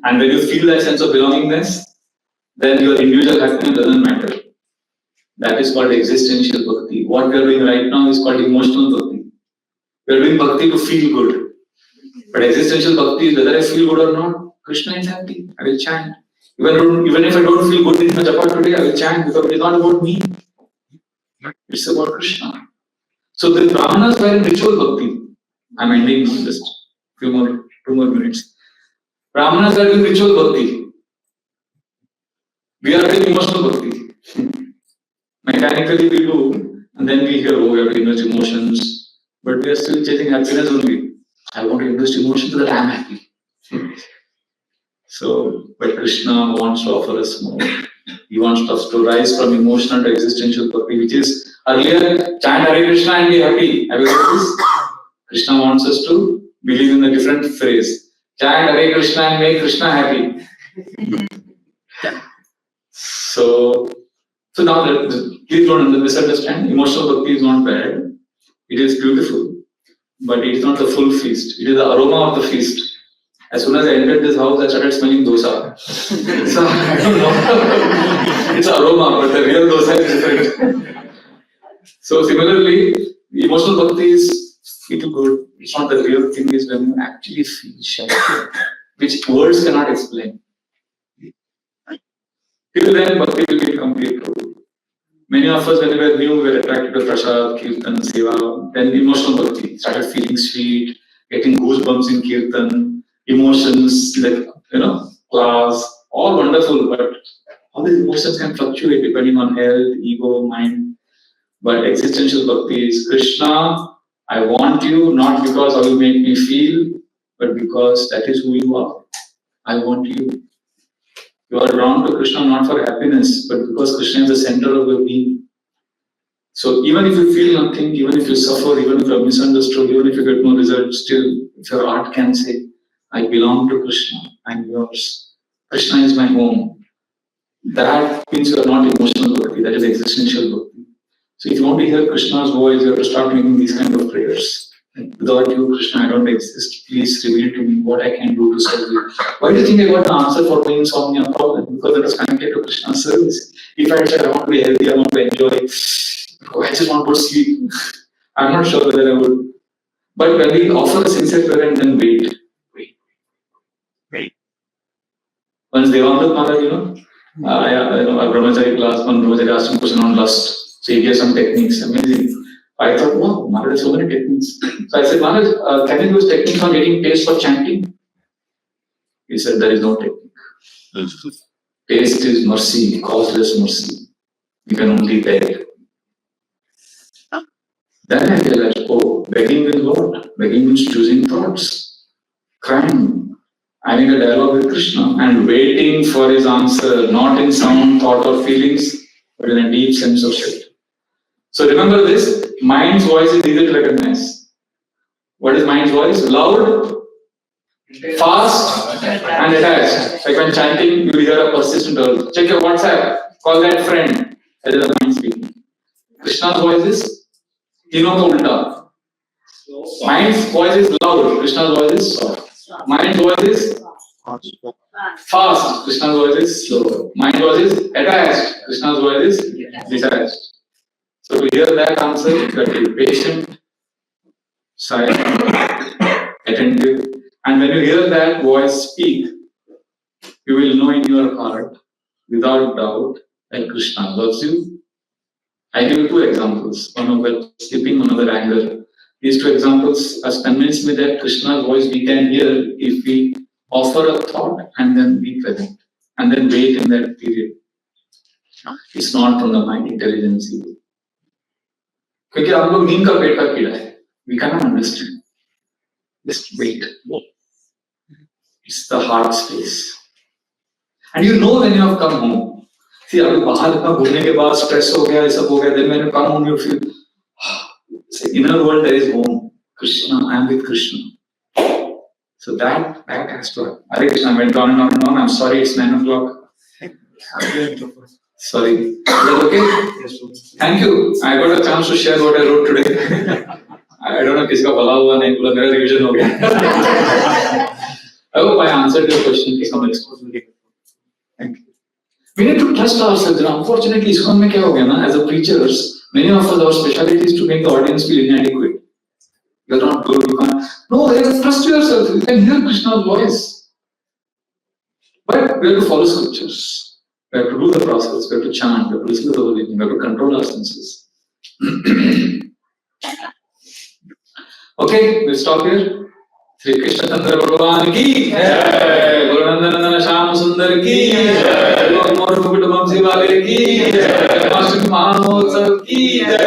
And when you feel that sense of belongingness, then your individual happiness doesn't matter. That is called existential bhakti. What we are doing right now is called emotional bhakti. We are doing bhakti to feel good. But existential bhakti is whether I feel good or not, Krishna is happy. I will chant. Even if I don't feel good in my japa today, I will chant because it is not about me. It's about Krishna. So the Brahmanas were in ritual bhakti. I'm ending now, just 2 more minutes. Brahmanas are doing ritual bhakti. We are doing emotional bhakti. Mechanically we do, and then we hear, oh, we have to invest emotions, but we are still chasing happiness only. I want to invest emotions so that I am happy. So, but Krishna wants to offer us more. He wants us to rise from emotional to existential bhakti, which is earlier chant Hare Krishna and be happy. Have you heard this? Krishna wants us to believe in a different phrase. Chant Hare Krishna and make Krishna happy. So now, please don't misunderstand. Emotional bhakti is not bad. It is beautiful, but it is not the full feast. It is the aroma of the feast. As soon as I entered this house, I started smelling dosa. So I don't know. It's aroma, but the real dosa is different. So similarly, emotional bhakti is feel good. It's not the real thing. Is when you actually feel shelter, which words cannot explain. Till then, bhakti will be complete. Many of us, when we were new, we were attracted to prasad, kirtan, seva. Then emotional bhakti started feeling sweet, getting goosebumps in kirtan, emotions like class, all wonderful. But all these emotions can fluctuate depending on health, ego, mind. But existential bhakti is Krishna. I want you not because how you make me feel, but because that is who you are. I want you. You are drawn to Krishna not for happiness, but because Krishna is the center of your being. So even if you feel nothing, even if you suffer, even if you are misunderstood, even if you get no result, still, if your heart can say, I belong to Krishna, I'm yours. Krishna is my home. That means you are not emotional bhakti, that is existential bhakti. So if you want to hear Krishna's voice, you have to start making these kind of prayers. Without you, Krishna, I don't exist. Please reveal to me what I can do to serve you. Why do you think I got the answer for my insomnia problem? Because it was connected to Krishna's service. If I said I want to be healthy, I want to enjoy, I just want to sleep, I'm not sure whether I would. But when we offer a sincere prayer and then wait. Once Devanand Maharaj, a Brahmachari class, one Brahmachari asked him a question on lust. So he gave some techniques, amazing. I thought, wow, Maharaj has so many techniques. So I said, Maharaj, can you use techniques on getting taste for chanting? He said, there is no technique. Taste is mercy, causeless mercy. You can only beg. Then I realized, oh, begging means what? Begging means choosing thoughts, crying. I need a dialogue with Krishna and waiting for his answer, not in sound, thought, or feelings, but in a deep sense of shelter. So remember this, mind's voice is easy to recognize. What is mind's voice? Loud, fast, and attached. Like when chanting, you will hear a persistent urge. Check your WhatsApp, call that friend. That is the mind speaking. Krishna's voice is Tino ka ulta. Mind's voice is loud, Krishna's voice is soft. Mind's voice is fast. Krishna's voice is slow. Mind voice is attached. Krishna's voice is detached. So to hear that answer, you have to be patient, silent, attentive. And when you hear that voice speak, you will know in your heart, without doubt, that Krishna loves you. I give you two examples. One of it sleeping, one of it anger. These two examples has convinced me that Krishna's voice we can hear if we offer a thought and then be present and then wait in that period. It's not from the mind intelligence. क्योंकि हम लोग नींद का पेट का कीड़ा है. We cannot understand. Just wait. It's the heart space. And you know when you have come home. See, अभी बाहर इतना घूमने के बाद stress हो गया, ये सब हो गया. Then when you come home, you feel, say, inner world there is home. Krishna, I am with Krishna. So that has to happen. Hare Krishna, I went on and on and on. I'm sorry, it's 9 o'clock. Sorry. Is that okay? Yes, sir. Thank you. I got a chance to share what I wrote today. I don't know किसका भला हुआ नहीं पूरा मेरा revision हो गया. I hope I answered your question to some extent. Thank you. We need to trust ourselves. Unfortunately, ISKCON में क्या हो गया ना? As a preachers, many of us, our specialty is to make the audience feel inadequate. You're not good. You can't. No, you have to trust yourself. You can hear Krishna's voice. But we have to follow scriptures. We have to do the process. We have to chant. We have to listen to the Holy Name. We have to control our senses. Okay, we'll stop here. Sri Krishna Chandra Bhagavan ki jai, Guru Nandana Shyam Sundar ki jai, Guru Mor Mukut Mamsi Wale ki jai, Master Mahamotsav ki jai,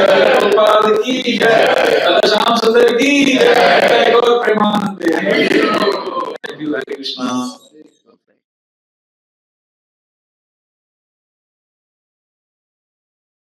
Prabhupada ki jai, Radha Shyam Sundar ki jai, Guru Premanande.